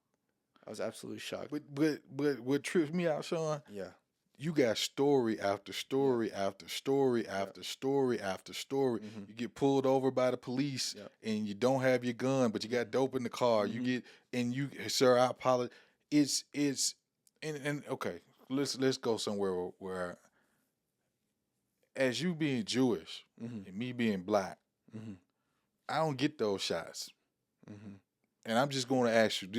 I was absolutely shocked. But what trips me out, Sean, Yeah, you got story after yeah, story after story yeah. after story after story. Mhm. You get pulled over by the police Yeah. and you don't have your gun, but you got dope in the car. You Mhm. get, and you, sir, I apologize. It's and okay, let's go somewhere where, as you being Jewish Mhm. and me being black, Mhm. I don't get those shots. Mhm. And I'm just going to ask you.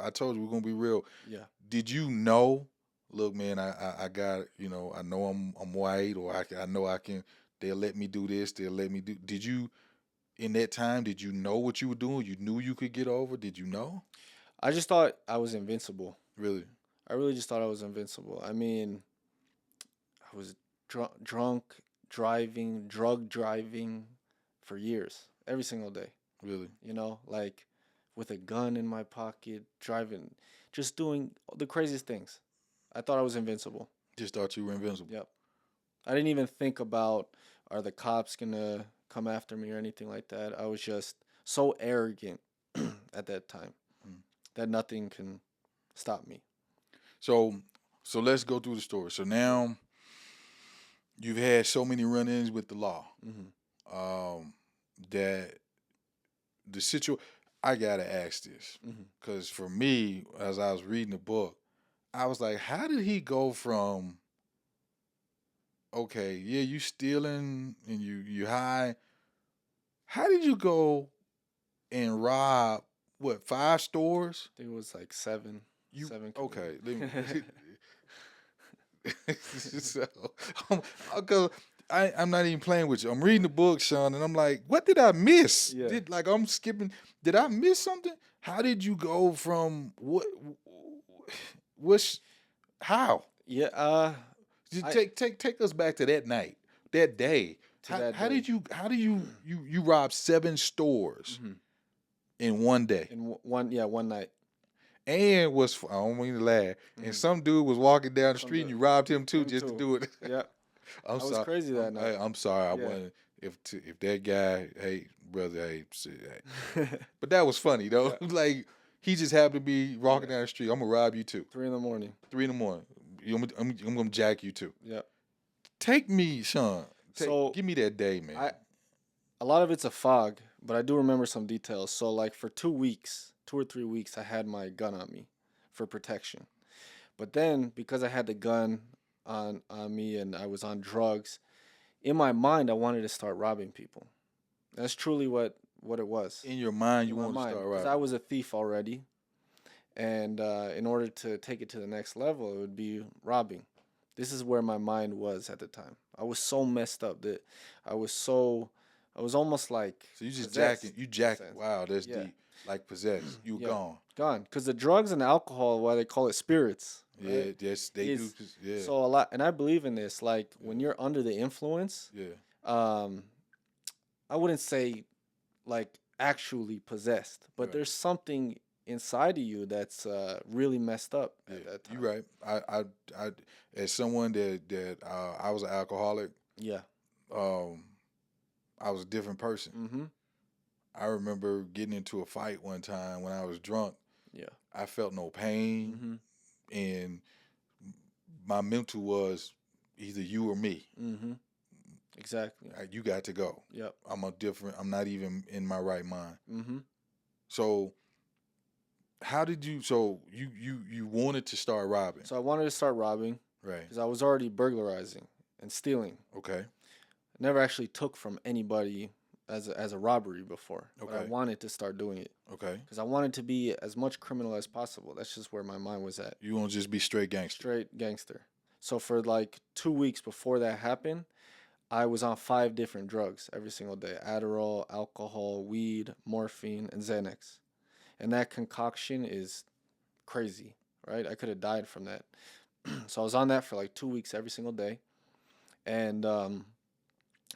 I told you we're gonna be real. Yeah. Did you know? Look, man, I got, I know I'm white, or I know I can. They'll let me do this. They'll let me do. Did you, in that time? Did you know what you were doing? You knew you could get over. Did you know? I just thought I was invincible. Really? I really just thought I was invincible. I mean, I was drunk, driving, drug driving for years, every single day. Really? Like with a gun in my pocket, driving, just doing the craziest things. I thought I was invincible. Just thought you were invincible. Yep. I didn't even think about, are the cops gonna come after me or anything like that. I was just so arrogant at that time Mm. that nothing can stop me. So, let's go through the story. So Yeah. now you've had so many run-ins with the law, Mhm. um, that the situation. I gotta ask this, Mhm. because for me, as I was reading the book, I was like, how did he go from, okay, yeah, you stealing and you high. How did you go and rob, what, 5 stores? I think it was like seven, You seven okay? community. Let me. So, um, 'cause I'm not even playing with you. I'm reading the book, Sean, and I'm like, what did I miss? Yeah. I'm skipping. Did I miss something? How did you go from what? What's how? Yeah. Just I take us back to that night, that day. to that How day. did you rob 7 stores Mhm. in one day? In one night. And I don't mean to laugh. And Mhm. some dude was walking down the Some street and dude- you robbed him too Him just to too. do it. Yeah. I'm I was sorry. crazy that night. I'm sorry. I Yeah. wasn't. If that guy, hey brother, hey. But that was funny though. Yeah. Like he just happened to be walking Yeah. down the street. I'm gonna rob you too. 3 in the morning. 3 in the morning. I'm gonna jack you too. Yeah. Take me, Sean. So Give me that day, man. a lot of it's a fog, but I do remember some details. So like for 2 weeks, 2 or 3 weeks, I had my gun on me for protection. But then because I had the gun on me and I was on drugs, in my mind I wanted to start robbing people. That's truly what it was. In your mind, you In my want to mind, start because robbing. I was a thief already, and in order to take it to the next level, it would be robbing. This is where my mind was at the time. I was so messed up that I was so I was almost like So you just possessed, jacking. You in a jacking. sense. Wow, that's Yeah. deep. Like possessed. You Yeah. gone. Gone, because the drugs and the alcohol, why they call it spirits, Yeah, right? yes, they do. Is 'Cause- Yeah, So a lot, and I believe in this. Like when you're under the influence, yeah. um, I wouldn't say like actually possessed, but Right. there's something inside of you that's really messed up Yeah, at that time. you're right. I, as someone that I was an alcoholic. Yeah. I was a different person. Mm-hmm. I remember getting into a fight one time when I was drunk. Yeah. I felt no pain, Mm-hmm. and my mental was either you or me. Mm-hmm. Exactly. You got to go. Yep. I'm not even in my right mind. Mm-hmm. So how did you? So you wanted to start robbing, So I wanted to start robbing right? because I was already burglarizing and stealing. Okay. Never actually took from anybody as a robbery before, but I Okay. wanted to start doing it Okay. because I wanted to be as much criminal as possible. That's just where my mind was at. You want to just be straight gangster. Straight gangster. So for like 2 weeks before that happened, I was on 5 different drugs every single day: Adderall, alcohol, weed, morphine, and Xanax. And that concoction is crazy, right? I could have died from that. So I was on that for like 2 weeks every single day, and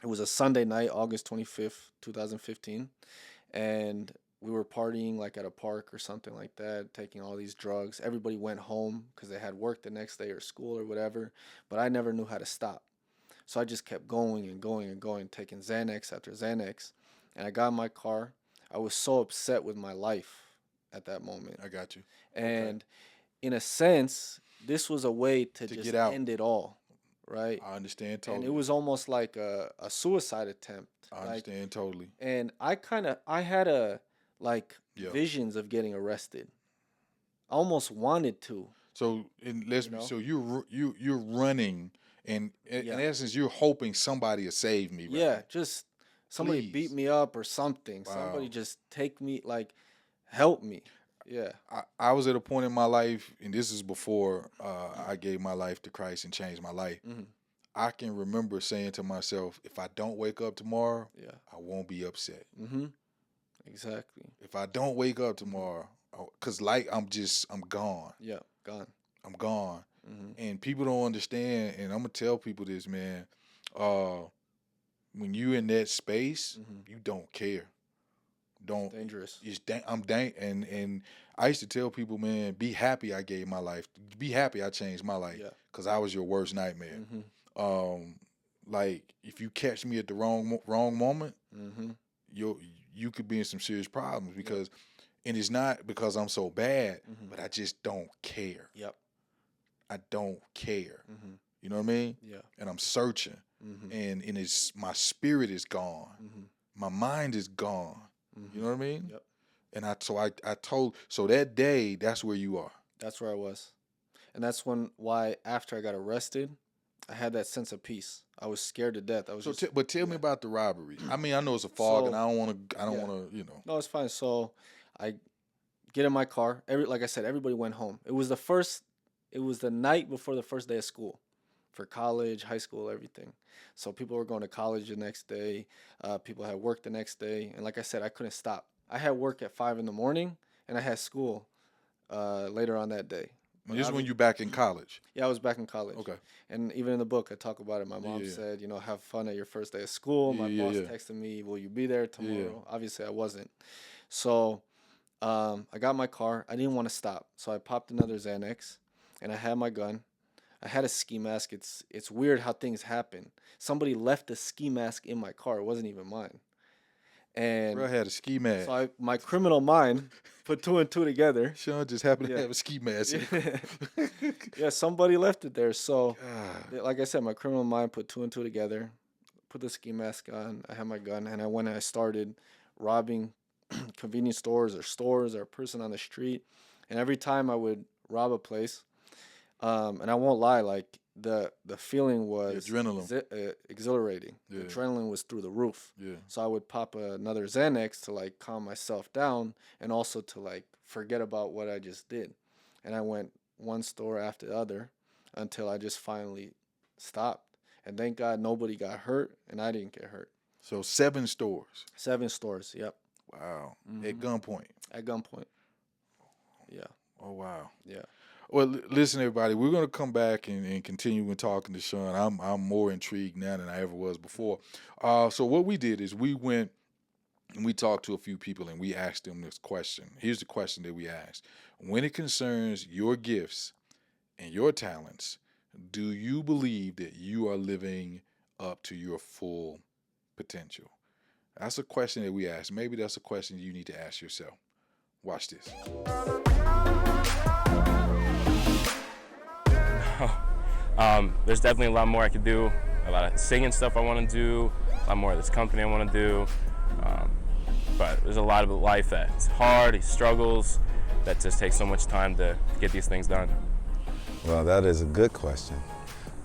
it was a Sunday night, August 25th, 2015, and we were partying like at a park or something like that, taking all these drugs. Everybody went home because they had work the next day or school or whatever, but I never knew how to stop. So I just kept going and going and going, taking Xanax after Xanax. And I got in my car. I was so upset with my life at that moment. I got you. And in a sense, this was a way to To just get out. end it all, right? I understand And totally. it was almost like a suicide attempt. I Like, understand totally. and I had a like Yeah. visions of getting arrested. I almost wanted to, So you know? so you're running, and in Yeah. essence you're hoping somebody will save me. Right? Yeah, just somebody Please. beat me up or something. Somebody Wow. just take me, like, help me. Yeah. I was at a point in my life, and this is before I gave my life to Christ and changed my life. Hmm. I can remember saying to myself, if I don't wake up tomorrow, Yeah. I won't be upset. Mm-hmm. Exactly. If I don't wake up tomorrow, because like I'm gone. Yeah. Gone. I'm gone. Mm-hmm. And people don't understand, and I'm gonna tell people this, man. When you in that space, Mm-hmm. you don't care. Don't Dangerous. I'm dang and I used to tell people, man, be happy I gave my life. Be happy I changed my life. Yeah. Cause I was your worst nightmare. Mm-hmm. Like if you catch me at the wrong moment, Mm-hmm. you could be in some serious problems because and it's not because I'm so bad, Mhm. but I just don't care. Yep. I don't care. Mm-hmm. You know what I mean? Yeah. And I'm searching, Mm-hmm. and it's my spirit is gone, Mm-hmm. my mind is gone. You know what I mean? Yep. And I told so that day that's where you are. That's where I was, and that's why after I got arrested, I had that sense of peace. I was scared to death. I was So, just but tell me about the robberies. I mean, I know it's a fog, So- and I don't want to. yeah. You know. No, it's fine. So I get in my car. Like I said, everybody went home. It was the night before the first day of school. for college, high school, everything. So people were going to college the next day. People had work the next day, and like I said, I couldn't stop. I had work at 5 in the morning, and I had school later on that day. And But this is when you back in college. yeah, I was back in college. Okay. And even in the book, I talk about it. My mom Yeah. said, you know, have fun at your first day of school. Yeah, My yeah, boss yeah. texted me, will you be there Yeah. tomorrow? Obviously, I wasn't. So I got my car. I didn't want to stop. So I popped another Xanax and I had my gun. I had a ski mask. It's weird how things happen. Somebody left a ski mask in my car. It wasn't even mine. Bro And had a ski mask. so my criminal mind put two and two together. Sean just happened to Yeah. have a ski mask. Yeah. Yeah, somebody left it there. So God. like I said, my criminal mind put two and two together, put the ski mask on, I had my gun, and I went and I started robbing convenience stores or a person on the street. And every time I would rob a place, and I won't lie, like the feeling was adrenaline. exhilarating. The Yeah. adrenaline was through the roof. Yeah. So I would pop another Xanax to like calm myself down and also to like forget about what I just did. And I went one store after the other until I just finally stopped. And thank God nobody got hurt and I didn't get hurt. So 7 stores. 7 stores, yep, Wow. Mhm. At gunpoint. at gunpoint. Yeah, Oh wow. yeah. Well, listen, everybody. We're gonna come back and continue with talking to Sean. I'm more intrigued now than I ever was before. So what we did is we went and we talked to a few people and we asked them this question. Here's the question that we asked: when it concerns your gifts and your talents, do you believe that you are living up to your full potential? That's a question that we asked. Maybe that's a question you need to ask yourself. Watch this. There's definitely a lot more I could do, a lot of singing stuff I want to do, a lot more of this company I want to do. But there's a lot of life that's hard, struggles, that just takes so much time to get these things done. Well, that is a good question.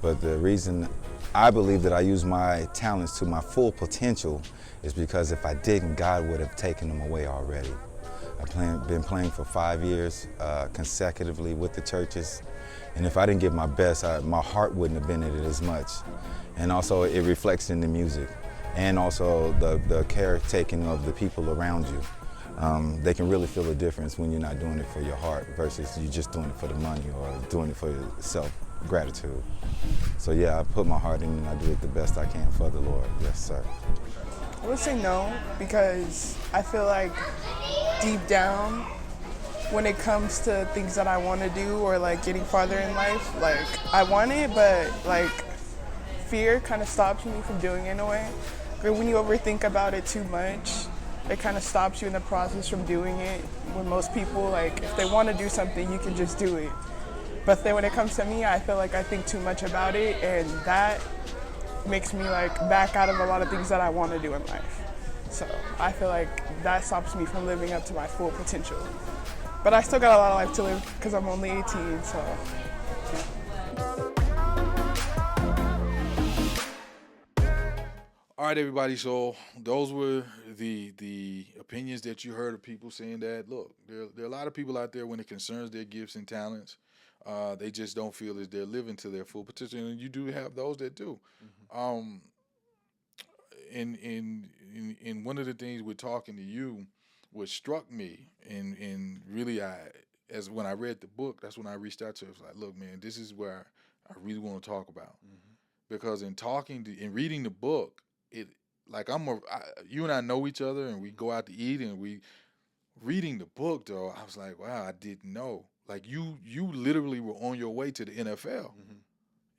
But the reason I believe that I use my talents to my full potential is because if I didn't, God would have taken them away already. I've been playing for 5 years consecutively with the churches. And if I didn't give my best, my heart wouldn't have been in it as much. And also it reflects in the music. And also the caretaking of the people around you. They can really feel the difference when you're not doing it for your heart versus you just doing it for the money or doing it for your self-gratitude. So yeah, I put my heart in and I do it the best I can for the Lord. Yes, sir. I would say no, because I feel like deep down, when it comes to things that I want to do or like getting farther in life, like I want it, but like fear kind of stops me from doing it in a way. Or when you overthink about it too much, it kind of stops you in the process from doing it. When most people, like if they want to do something, you can just do it. But then when it comes to me, I feel like I think too much about it, and that makes me like back out of a lot of things that I want to do in life. So I feel like that stops me from living up to my full potential. But I still got a lot of life to live because I'm only 18, so. All right, everybody. So those were the opinions that you heard of people saying that. Look, there are a lot of people out there when it concerns their gifts and talents, they just don't feel as they're living to their full potential, and you do have those that do. In one of the things we're talking to you, what struck me, and really as when I read the book, that's when I reached out to her. I was like, look, man, this is where I really want to talk about, because in reading the book, it like you and I know each other, and we go out to eat, and we reading the book though. I was like, wow, I didn't know. Like you literally were on your way to the NFL.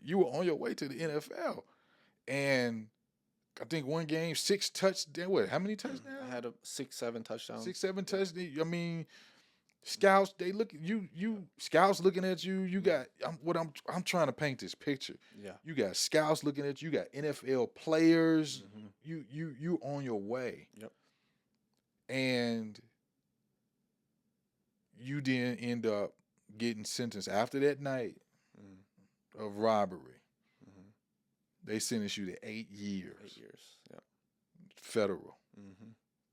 You were on your way to the NFL, and I think one game, 6 touchdowns. What? How many touchdowns? I had a 6-7 touchdowns. 6-7 touchdowns. I mean, scouts, they look at you. Scouts looking at you. You got I'm trying to paint this picture. Yeah. You got scouts looking at you. You got NFL players. You on your way. Yep. And you didn't end up getting sentenced after that night of robbery. They sentenced you to 8 years. 8 years. Yep. Federal.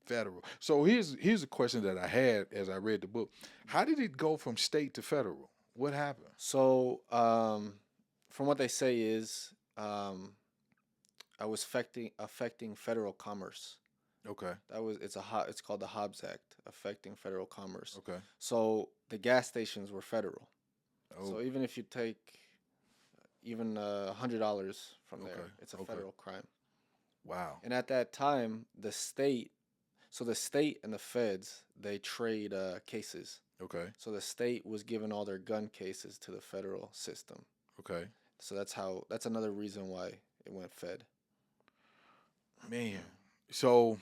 Federal. So here's a question that I had as I read the book. How did it go from state to federal? What happened? So from what they say is I was affecting federal commerce. Okay. It's called the Hobbs Act, affecting federal commerce. Okay. So the gas stations were federal. Oh. So even if you take even $100 from there, Okay, it's a okay. federal crime. Wow. And at that time, the state and the feds, they trade cases. Okay. So the state was giving all their gun cases to the federal system. Okay. So that's another reason why it went fed. Man. So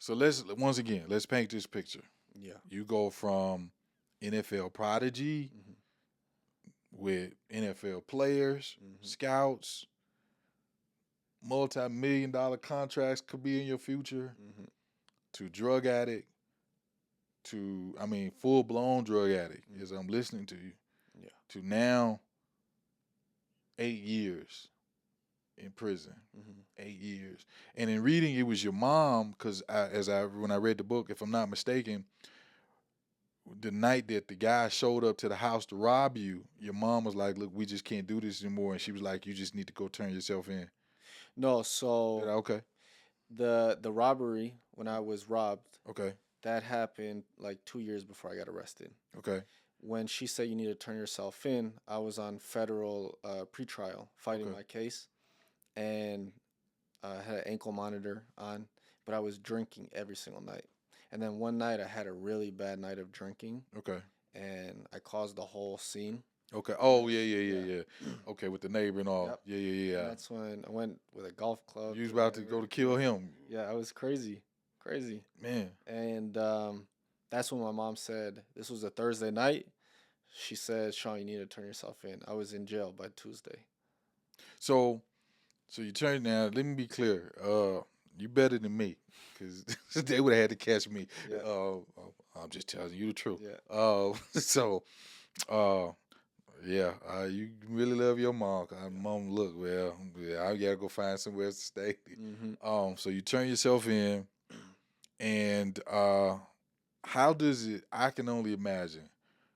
let's paint this picture. Yeah. You go from NFL prodigy Mhm. with NFL players, Mhm. scouts, multi-million-dollar contracts could be in your future, Mhm. to drug addict, to full-blown drug addict Mhm. as I'm listening to you, Yeah. to now 8 years in prison. Mhm. 8 years. And in reading, it was your mom, because when I read the book, if I'm not mistaken, the night that the guy showed up to the house to rob you, your mom was like, "Look, we just can't do this anymore," and she was like, "You just need to go turn yourself in." No, so Okay, the robbery when I was robbed, okay, that happened like 2 years before I got arrested. okay, When she said you need to turn yourself in, I was on federal pretrial fighting Okay. my case, and I had an ankle monitor on, but I was drinking every single night. And then one night I had a really bad night of drinking, okay, and I caused the whole scene. okay. Oh yeah, Yeah. Okay, with the neighbor and all. Yep. Yeah, And that's when I went with a golf club. You was to about to whatever. go to kill him, Yeah, I was crazy. man. And that's when my mom said, this was a Thursday night. She said, Sean, you need to turn yourself in. I was in jail by Tuesday. So you turned now. Let me be clear. You better than me, because they would have had to catch me. Yeah. I'm just telling you the truth. Yeah. So, yeah, you really love your mom. 'Cause mom, look, well, yeah, I gotta go find somewhere else to stay. Mm-hmm. So you turn yourself in, and how does it? I can only imagine.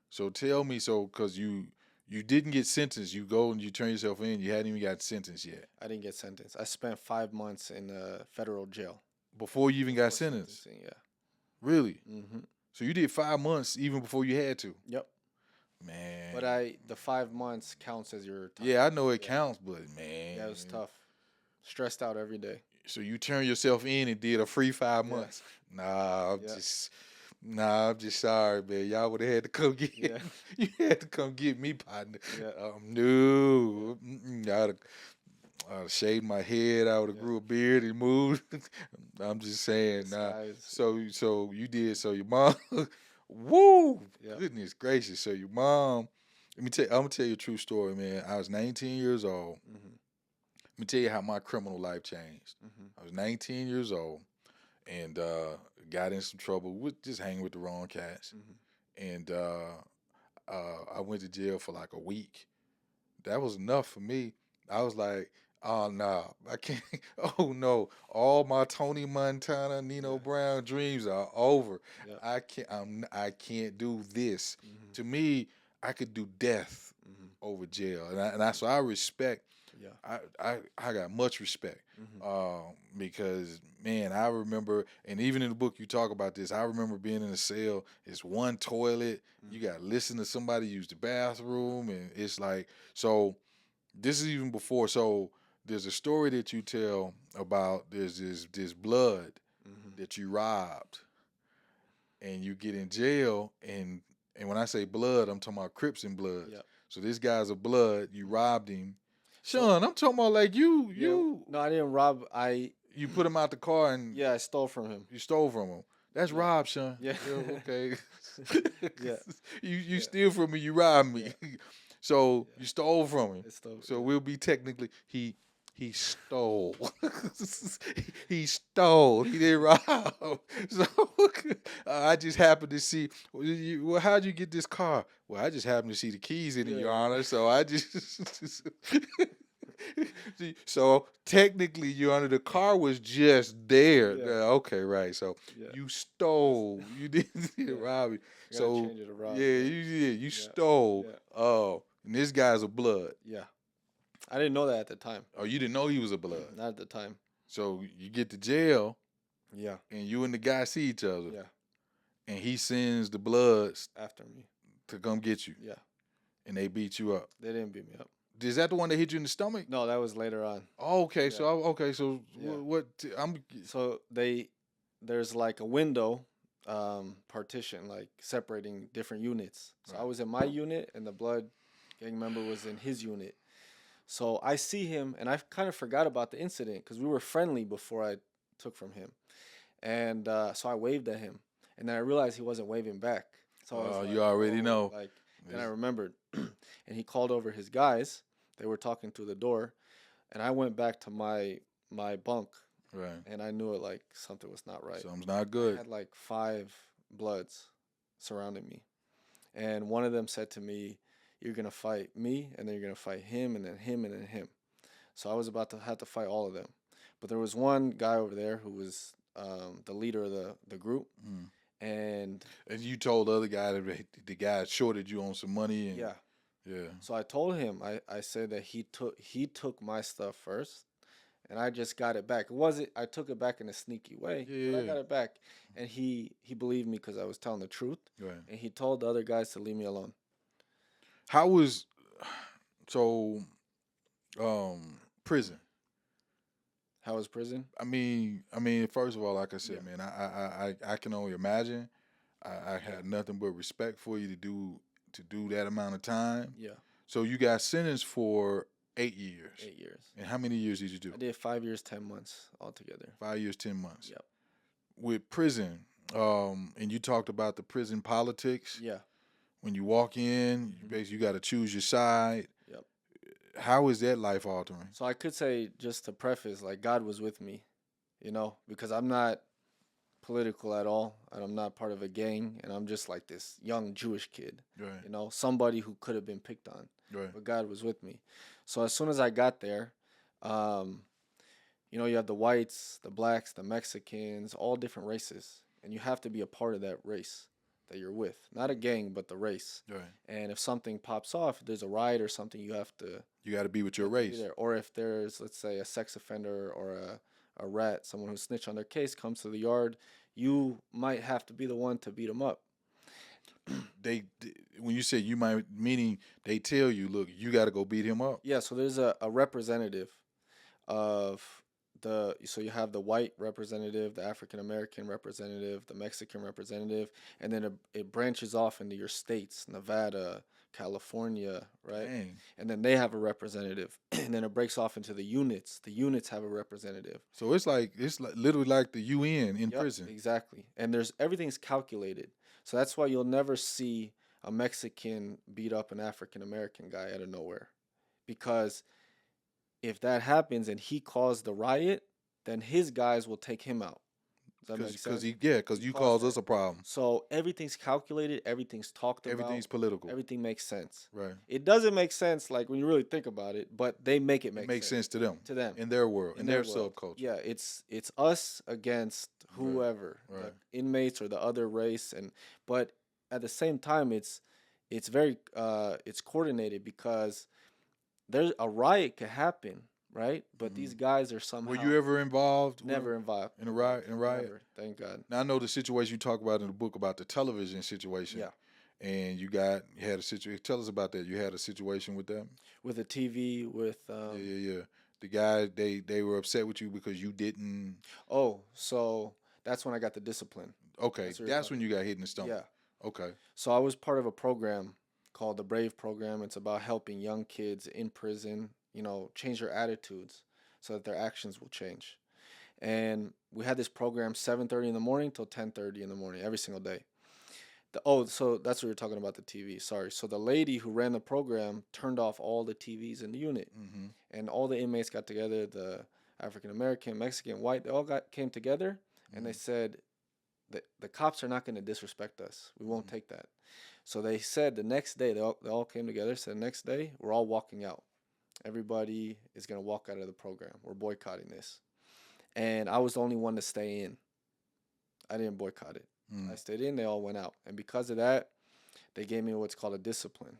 So tell me, because you didn't get sentenced, you go and you turn yourself in. You hadn't even got sentenced yet I didn't get sentenced. I spent 5 months in federal jail. before you even got before sentenced. sentencing, Yeah. Really? Mm-hmm. So you did 5 months even before you had to, Yep. man. But the 5 months counts as your time. Yeah, I know it Yeah. counts, but man, Yeah, it was tough. Stressed out every day. So you turned yourself in and did a free 5 Yeah. months. Nah, Yeah. I'm just sorry, man. Y'all would have had to come get Yeah. you had to come get me, partner. Yeah. No, I'd have shaved my head. I would have Yeah. grew a beard and moved. I'm just saying, nah. Disguise. So you did. So your mom, woo, Yeah. goodness gracious. So your mom, I'm gonna tell you a true story, man. I was 19 years old. Mm-hmm. Let me tell you how my criminal life changed. Mm-hmm. I was 19 years old and got in some trouble with just hanging with the wrong cats. Mm-hmm. And I went to jail for like a week. That was enough for me. I was like, oh no, I can't. Oh no, all my Tony Montana, Nino Yeah. Brown dreams are over. Yeah. I can't do this. Mm-hmm. To me, I could do death Mm-hmm. over jail, and that's why I respect. Yeah. I got much respect Mm-hmm. because man, I remember, and even in the book you talk about this. I remember being in a cell. It's one toilet. You got to listen to somebody use the bathroom, and it's like so. This is even before. So there's a story that you tell about. There's this blood Mm-hmm. that you robbed, and you get in jail, and when I say blood, I'm talking about Crips and Bloods. Yep. So this guy's a blood. You robbed him. Sean, I'm talking about like you No, I didn't rob. you put him out the car and I stole from him. you stole from him. That's Yeah. rob, Sean. Yeah. Okay. Yeah. You steal from me, you rob me. So Yeah. you stole from him. I stole. So we'll be technically he stole. He stole. He didn't rob. So I just happened to see. Well, how'd you get this car? Well, I just happened to see the keys in it, Yeah. Your Honor. So I just. So technically, Your Honor, the car was just there. Yeah. Okay, right. So Yeah. you stole. You didn't Yeah. rob it. Gotta So change it to rob. yeah, you did. You Yeah. stole. Yeah. Oh, and this guy's a blood. Yeah. I didn't know that at the time. Oh, you didn't know he was a blood. Not at the time. So you get to jail, Yeah. and you and the guy see each other, Yeah. and he sends the Bloods After me. to come get you, Yeah. and they beat you up. They didn't beat me up. Is that the one that hit you in the stomach? No, that was later on. Oh, okay. Yeah. So okay. So Yeah. I'm So there's like a window partition, like separating different units. So I Right. was in my unit and the blood gang member was in his unit. So I see him and I kind of forgot about the incident because we were friendly before I took from him. And so I waved at him and then I realized he wasn't waving back. So I was you already "Oh," know. Like then I It's- remembered. And he called over his guys. They were talking through the door. And I went back to my bunk right. and I knew it like something was not right. Something's not I good. had like 5 bloods surrounding me. And one of them said to me, "You're going to fight me, and then you're going to fight him, and then him, and then him." So I was about to have to fight all of them. But there was one guy over there who was the leader of the group. Mm. And And you told the other guy that the guy shorted you on some money. And, yeah, Yeah. so I told him, I said that he took my stuff first. And I just got it back. It wasn't. I took it back in a sneaky way, but I Yeah. got it back, and he believed me because I was telling the truth, Right. and he told the other guys to leave me alone. How was so prison? How was prison? I mean, first of all, like I said, man, I can only imagine. I had nothing but respect for you to do that amount of time. Yeah, So you got sentenced for 8 years. 8 years. And how many years did you do? I did 5 years, 10 months altogether. 5 years, 10 months. Yep. With prison, and you talked about the prison politics. Yeah. When you walk in, you basically got to choose your side. Yep. How is that life altering? So I could say, just to preface, like God was with me, because I'm not political at all, and I'm not part of a gang, and I'm just like this young Jewish kid, Right. somebody who could have been picked on. Right. But God was with me. So as soon as I got there, you have the whites, the blacks, the Mexicans, all different races, and you have to be a part of that race that you're with. Not a gang, but the race. Right. And if something pops off, if there's a riot or something, you have to You got to be with your be race. there. Or if there's, let's say, a sex offender or a rat, someone who snitched on their case comes to the yard, you might have to be the one to beat them up. When you say you might, meaning they tell you, look, you got to go beat him up. Yeah, so there's a representative of so you have the white representative, the African American representative, the Mexican representative, and then it branches off into your states, Nevada, California, right? Dang. And then they have a representative, and then it breaks off into the units. The units have a representative. So it's like literally like the UN in Yep, prison. exactly. And everything's calculated. So that's why you'll never see a Mexican beat up an African American guy out of nowhere. Because if that happens and he caused the riot, then his guys will take him out. Does that make sense? Because you caused us a problem. So everything's calculated, everything's talked about, Everything's political. everything makes sense. Right. It doesn't make sense like when you really think about it, but they make it make It makes sense to them. to them. In their world, in their world. subculture. Yeah, it's us against whoever, right. the inmates or the other race, but at the same time, it's very it's coordinated because there's a riot could happen, right? But these guys are somehow Were you ever involved? never involved in a riot? Never, thank God. Now I know the situation you talk about in the book about the television situation. Yeah. And you had a situation. Tell us about that. You had a situation with them. With the TV, with Yeah. The guy they were upset with you because you didn't. oh, so that's when I got the discipline. Okay, That's what you're that's when you got hit in the stomach. Yeah. Okay. So I was part of a program called the Brave Program. It's about helping young kids in prison, change their attitudes so that their actions will change. And we had this program 7:30 in the morning till 10:30 in the morning every single day. So that's what you're talking about, the TV. Sorry. So the lady who ran the program turned off all the TVs in the unit, Mm-hmm. and all the inmates got together. The African American, Mexican, white, they all came together, and they said that the cops are not going to disrespect us. We won't take that. So they said the next day, they all came together. Said the next day, we're all walking out. Everybody is going to walk out of the program. We're boycotting this. And I was the only one to stay in. I didn't boycott it. I stayed in. They all went out. And because of that, they gave me what's called a discipline.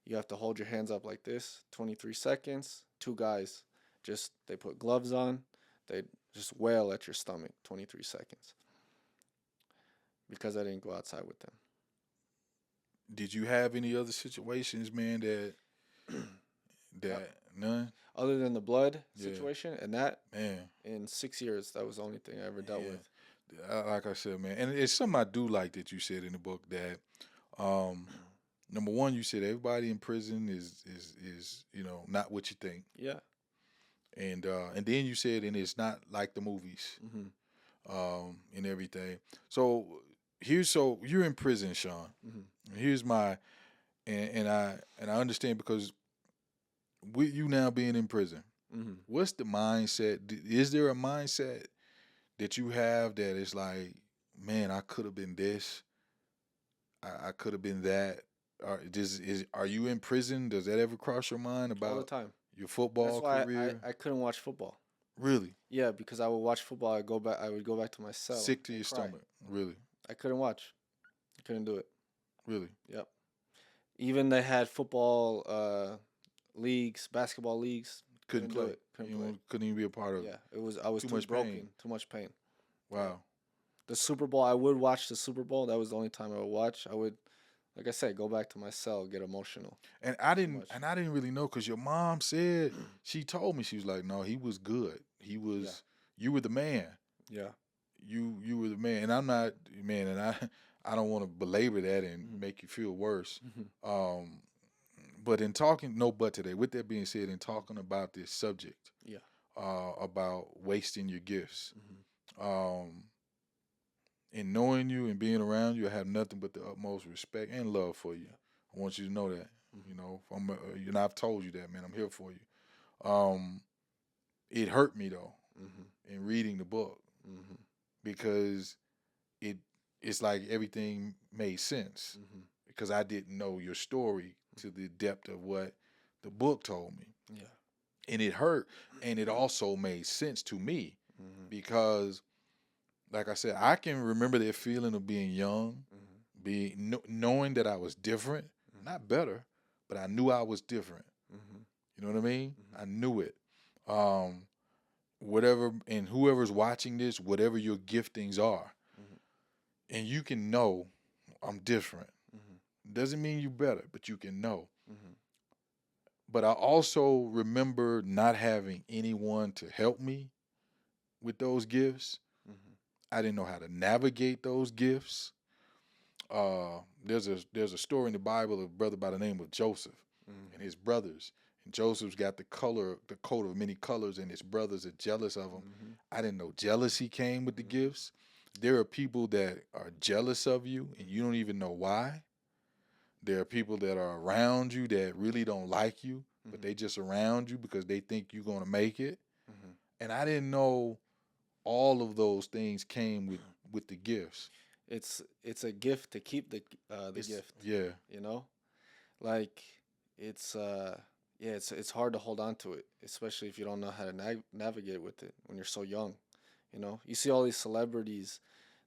You have to hold your hands up like this, 23 seconds, two guys, just they put gloves on, they just wail at your stomach 23 seconds because I didn't go outside with them. Did you have any other situations, man, that none? Other than the blood Yeah. situation, and that Man, in 6 years, that was the only thing I ever dealt Yeah. with. like I said, man, and it's something I do like that you said in the book that number one, you said everybody in prison is not what you think. Yeah. And then you said, and it's not like the movies, hmm and everything. So you're in prison, Sean. hmm Here's my, and I understand because with you now being in prison, hmm what's the mindset? Is there a mindset that you have that is like, man, I could have been this, I could have been that? Are you in prison? Does that ever cross your mind All the about time. your That's football why career? I couldn't watch football. Really? Yeah, because I would watch football. I would go back to my cell. Sick to and your cry. stomach? Really? I couldn't watch. I couldn't do it. Really? Yep. Even they had football leagues, basketball leagues. Couldn't do play. it. Couldn't You play. couldn't even be a part of it. Yeah, it was. I was Too too, much broken. pain. Too much pain. Wow. The Super Bowl. I would watch the Super Bowl. That was the only time I would watch. I would, like I said, go back to my cell, get emotional. And I didn't much. really know because your mom said she told me she was like, no, he was good. He was. You were the man. Yeah. You were the man, and I'm not man, and I don't want to belabor that and make you feel worse. But in talking, no, but today, with that being said, in talking about this subject, Yeah. about wasting your gifts, and knowing you and being around you, I have nothing but the utmost respect and love for you. I want you to know that. You know, I've told you that, man. I'm here for you. It hurt me though in reading the book because it's like everything made sense because I didn't know your story to the depth of what the book told me. Yeah. And it hurt, and it also made sense to me because, like I said, I can remember that feeling of being young, knowing that I was different, not better, but I knew I was different. You know what I mean? I knew it. Whatever, and whoever's watching this, whatever your giftings are, and you can know I'm different. Doesn't mean you better, but you can know. But I also remember not having anyone to help me with those gifts. I didn't know how to navigate those gifts. There's a story in the Bible of a brother by the name of Joseph and his brothers. And Joseph's got the coat of many colors, and his brothers are jealous of him. I didn't know jealousy came with the gifts. There are people that are jealous of you, and you don't even know why. There are people that are around you that really don't like you, but they just around you because they think you're going to make it. And I didn't know all of those things came with the gifts. It's a gift to keep the gift. Yeah. You know, like it's hard to hold on to it, especially if you don't know how to navigate with it when you're so young. You know, you see all these celebrities,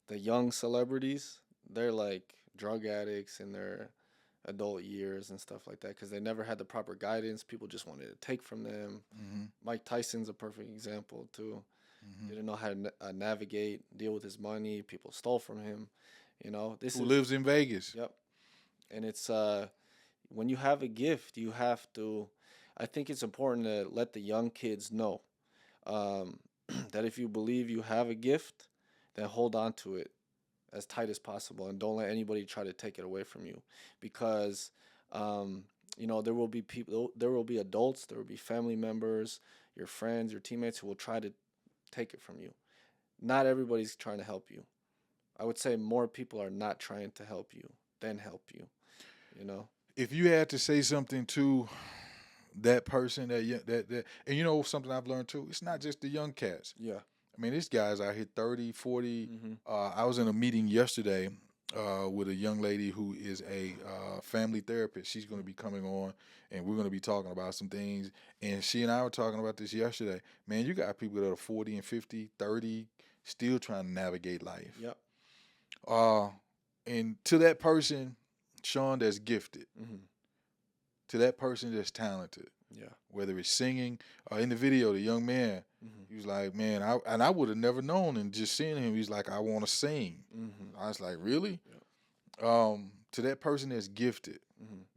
the young celebrities, they're like drug addicts in their adult years and stuff like that because they never had the proper guidance. People just wanted to take from them. Mike Tyson's a perfect example too. Didn't know how to navigate, deal with his money. People stole from him. You know, Who lives in Vegas? Yep. And it's when you have a gift, you have to. I think it's important to let the young kids know that if you believe you have a gift, then hold on to it as tight as possible and don't let anybody try to take it away from you, because you know, there will be people, there will be adults, there will be family members, your friends, your teammates who will try to take it from you. Not everybody's trying to help you. I would say more people are not trying to help you than help you. You know, If you had to say something to that person, that and you know something I've learned too, it's not just the young cats. yeah. I mean, this guy's out here 30, 40. I was in a meeting yesterday with a young lady who is a family therapist. She's going to be coming on, and we're going to be talking about some things. And she and I were talking about this yesterday. Man, you got people that are 40 and 50, 30, still trying to navigate life. Yep. And to that person, Sean, that's gifted, to that person that's talented, Yeah. whether it's singing or in the video, the young man, he was like, man, I would have never known. And just seeing him, he's like, I want to sing. I was like, really? To that person that's gifted,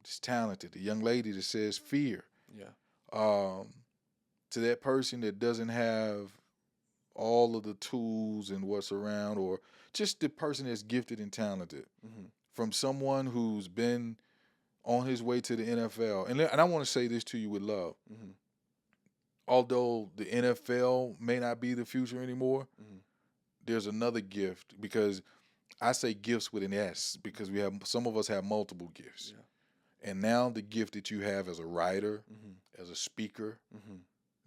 that's talented, the young lady that says fear, Yeah. to that person that doesn't have all of the tools and what's around, or just the person that's gifted and talented, from someone who's been on his way to the NFL. And I want to say this to you with love. Although the NFL may not be the future anymore, there's another gift, because I say gifts with an S because some of us have multiple gifts. Yeah. And now the gift that you have as a writer, as a speaker,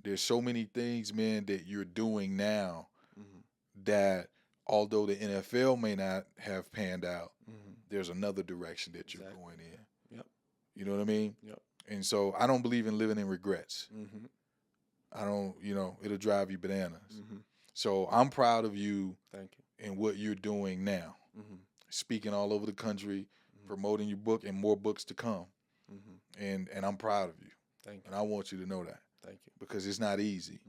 there's so many things, man, that you're doing now that although the NFL may not have panned out, there's another direction that you're going in. Yep. You know what I mean? Yep. And so I don't believe in living in regrets. I don't, it'll drive you bananas. So I'm proud of you Thank you. and what you're doing now. Speaking all over the country, promoting your book, and more books to come. And I'm proud of you. Thank you. And I want you to know that, Thank you. because it's not easy.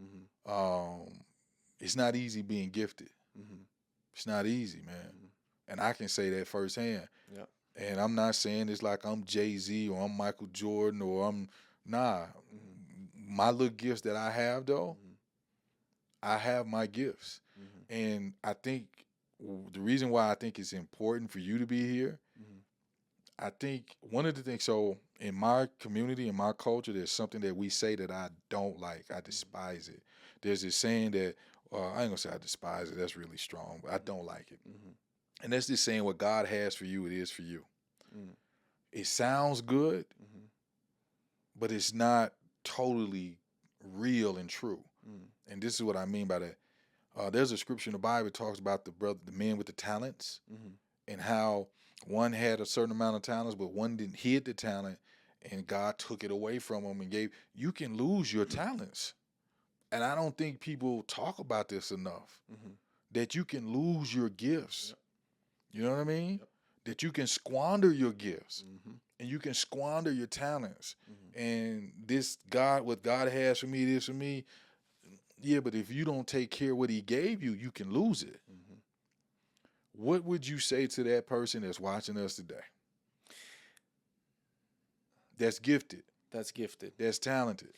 It's not easy being gifted. It's not easy, man. And I can say that firsthand. Yep. And I'm not saying it's like I'm Jay-Z or I'm Michael Jordan or nah. My little gifts that I have, though, I have my gifts. And I think the reason why I think it's important for you to be here, I think one of the things, so in my community, in my culture, there's something that we say that I don't like. I despise it. There's this saying that, I ain't gonna say I despise it, that's really strong, but I don't like it. And that's just saying what God has for you, it is for you. It sounds good, but it's not totally real and true. And this is what I mean by that. There's a scripture in the Bible that talks about the men with the talents, and how one had a certain amount of talents, but one didn't hid the talent, and God took it away from them and gave. You can lose your talents, and I don't think people talk about this enough. That you can lose your gifts. You know what I mean? That you can squander your gifts, and you can squander your talents. And what God has for me, this for me. Yeah, but if you don't take care of what he gave you, you can lose it. What would you say to that person that's watching us today? That's gifted, That's gifted. that's talented.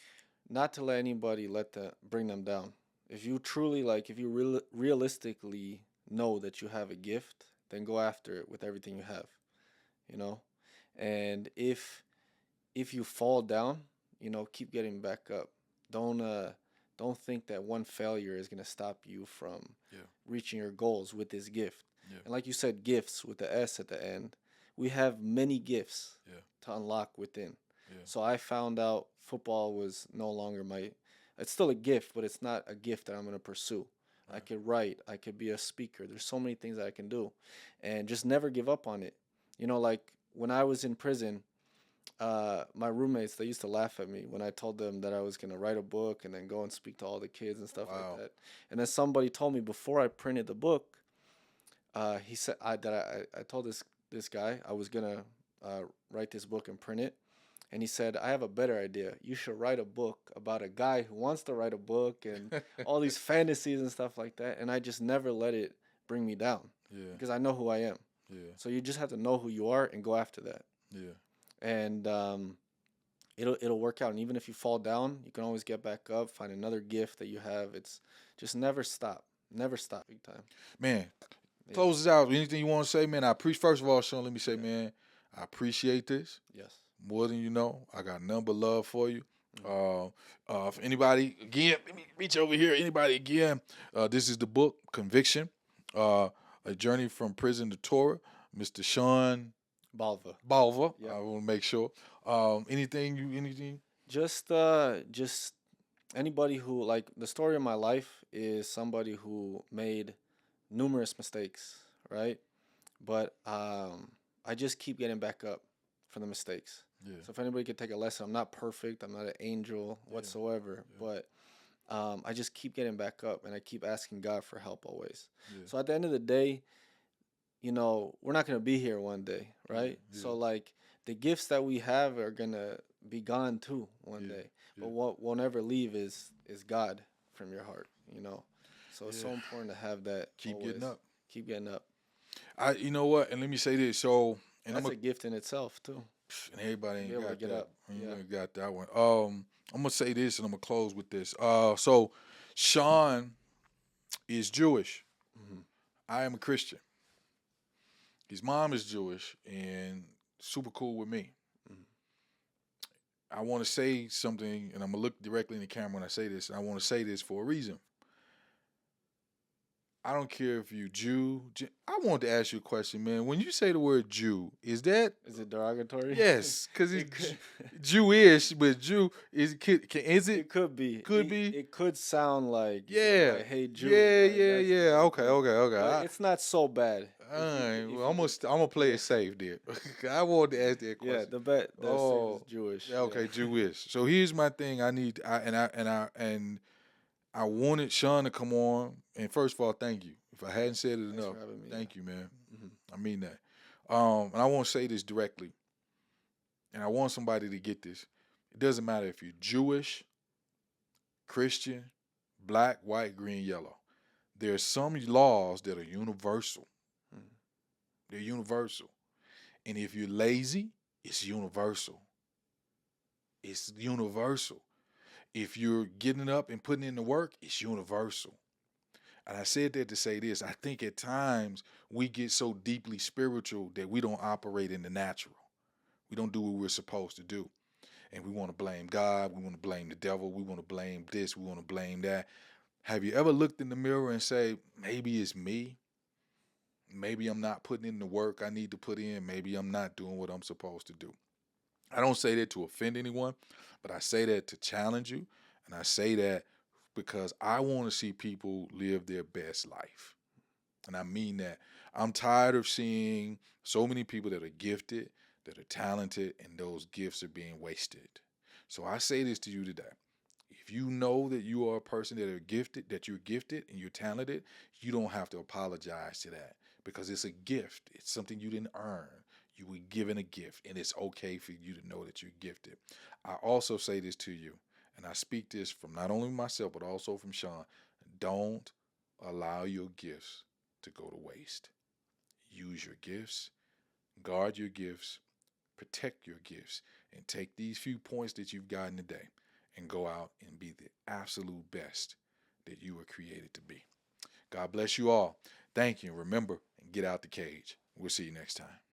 Not to let anybody bring them down. If you truly if you realistically know that you have a gift, then go after it with everything you have, And if you fall down, keep getting back up. Don't think that one failure is gonna stop you from reaching your goals with this gift. And like you said, gifts with the S at the end. We have many gifts to unlock within. So I found out football was no longer it's still a gift, but it's not a gift that I'm going to pursue. I could write, I could be a speaker. There's so many things that I can do, and just never give up on it. Like when I was in prison, my roommates, they used to laugh at me when I told them that I was going to write a book and then go and speak to all the kids and stuff like that. And then somebody told me before I printed the book, he said I told this guy I was going to write this book and print it. And he said, I have a better idea. You should write a book about a guy who wants to write a book and all these fantasies and stuff like that. And I just never let it bring me down because I know who I am. So you just have to know who you are and go after that. And it'll work out. And even if you fall down, you can always get back up, find another gift that you have. It's just never stop. Never stop. Big time. Man, close this out. Anything you want to say, man? First of all, Sean, let me say, man, I appreciate this. Yes. More than you know. I got nothing but love for you. If anybody, again, let me reach over here. Anybody, again, this is the book, Conviction, A Journey from Prison to Torah. Mr. Sean Balva. Yep. I want to make sure. Anything? Just anybody who, the story of my life is somebody who made numerous mistakes, right? But I just keep getting back up from the mistakes. So if anybody could take a lesson, I'm not perfect. I'm not an angel whatsoever, but I just keep getting back up and I keep asking God for help always. So at the end of the day, we're not going to be here one day, right? So the gifts that we have are going to be gone too one Yeah, day. yeah. But what won't ever leave is God from your heart, you know. So it's so Yeah. important to have that. Keep getting always. up. Keep getting up. You know what? And let me say this. So, and That's I'm a gift in itself too. and everybody To be ain't able to got get that. up. You Yeah. ain't got that one. I'm gonna say this, and I'm gonna close with this. So Sean is Jewish. Hmm. I am a Christian. His mom is Jewish and super cool with me. Mhm. I want to say something, and I'm gonna look directly in the camera when I say this. And I want to say this for a reason. I don't care if you I want to ask you a question, man. When you say the word Jew, is that Is it derogatory? yes? Because It it's could, Jewish, but Jew is it it? could be. Could it, be. It could sound like Yeah, like hey Jew. yeah, Like, yeah, that's yeah. not Okay, good. okay, okay. But it's not so bad. All If you right. could- if Well, you I'm gonna play yeah. it safe there. I wanted to ask that Yeah, question. the same Oh, as Jewish. yeah, okay, Yeah. Jewish. So here's my thing. I wanted Sean to come on. And first of all, thank you. If I hadn't said it Thanks enough, for having me. thank you, man. Hmm. I mean that. And I want to say this directly. And I want somebody to get this. It doesn't matter if you're Jewish, Christian, black, white, green, yellow. There are some laws that are universal. Mm. They're universal. And if you're lazy, it's universal. It's universal. If you're getting up and putting in the work, it's universal. And I said that to say this. I think at times we get so deeply spiritual that we don't operate in the natural. We don't do what we're supposed to do. And we want to blame God. We want to blame the devil. We want to blame this. We want to blame that. Have you ever looked in the mirror and say, maybe it's me? Maybe I'm not putting in the work I need to put in. Maybe I'm not doing what I'm supposed to do. I don't say that to offend anyone, but I say that to challenge you. And I say that because I want to see people live their best life. And I mean that. I'm tired of seeing so many people that are gifted, that are talented, and those gifts are being wasted. So I say this to you today. If you know that you are a person that you're gifted and you're talented, you don't have to apologize to that because it's a gift. It's something you didn't earn. You were given a gift, and it's okay for you to know that you're gifted. I also say this to you, and I speak this from not only myself, but also from Sean. Don't allow your gifts to go to waste. Use your gifts, guard your gifts, protect your gifts, and take these few points that you've gotten today and go out and be the absolute best that you were created to be. God bless you all. Thank you. Remember, and get out the cage. We'll see you next time.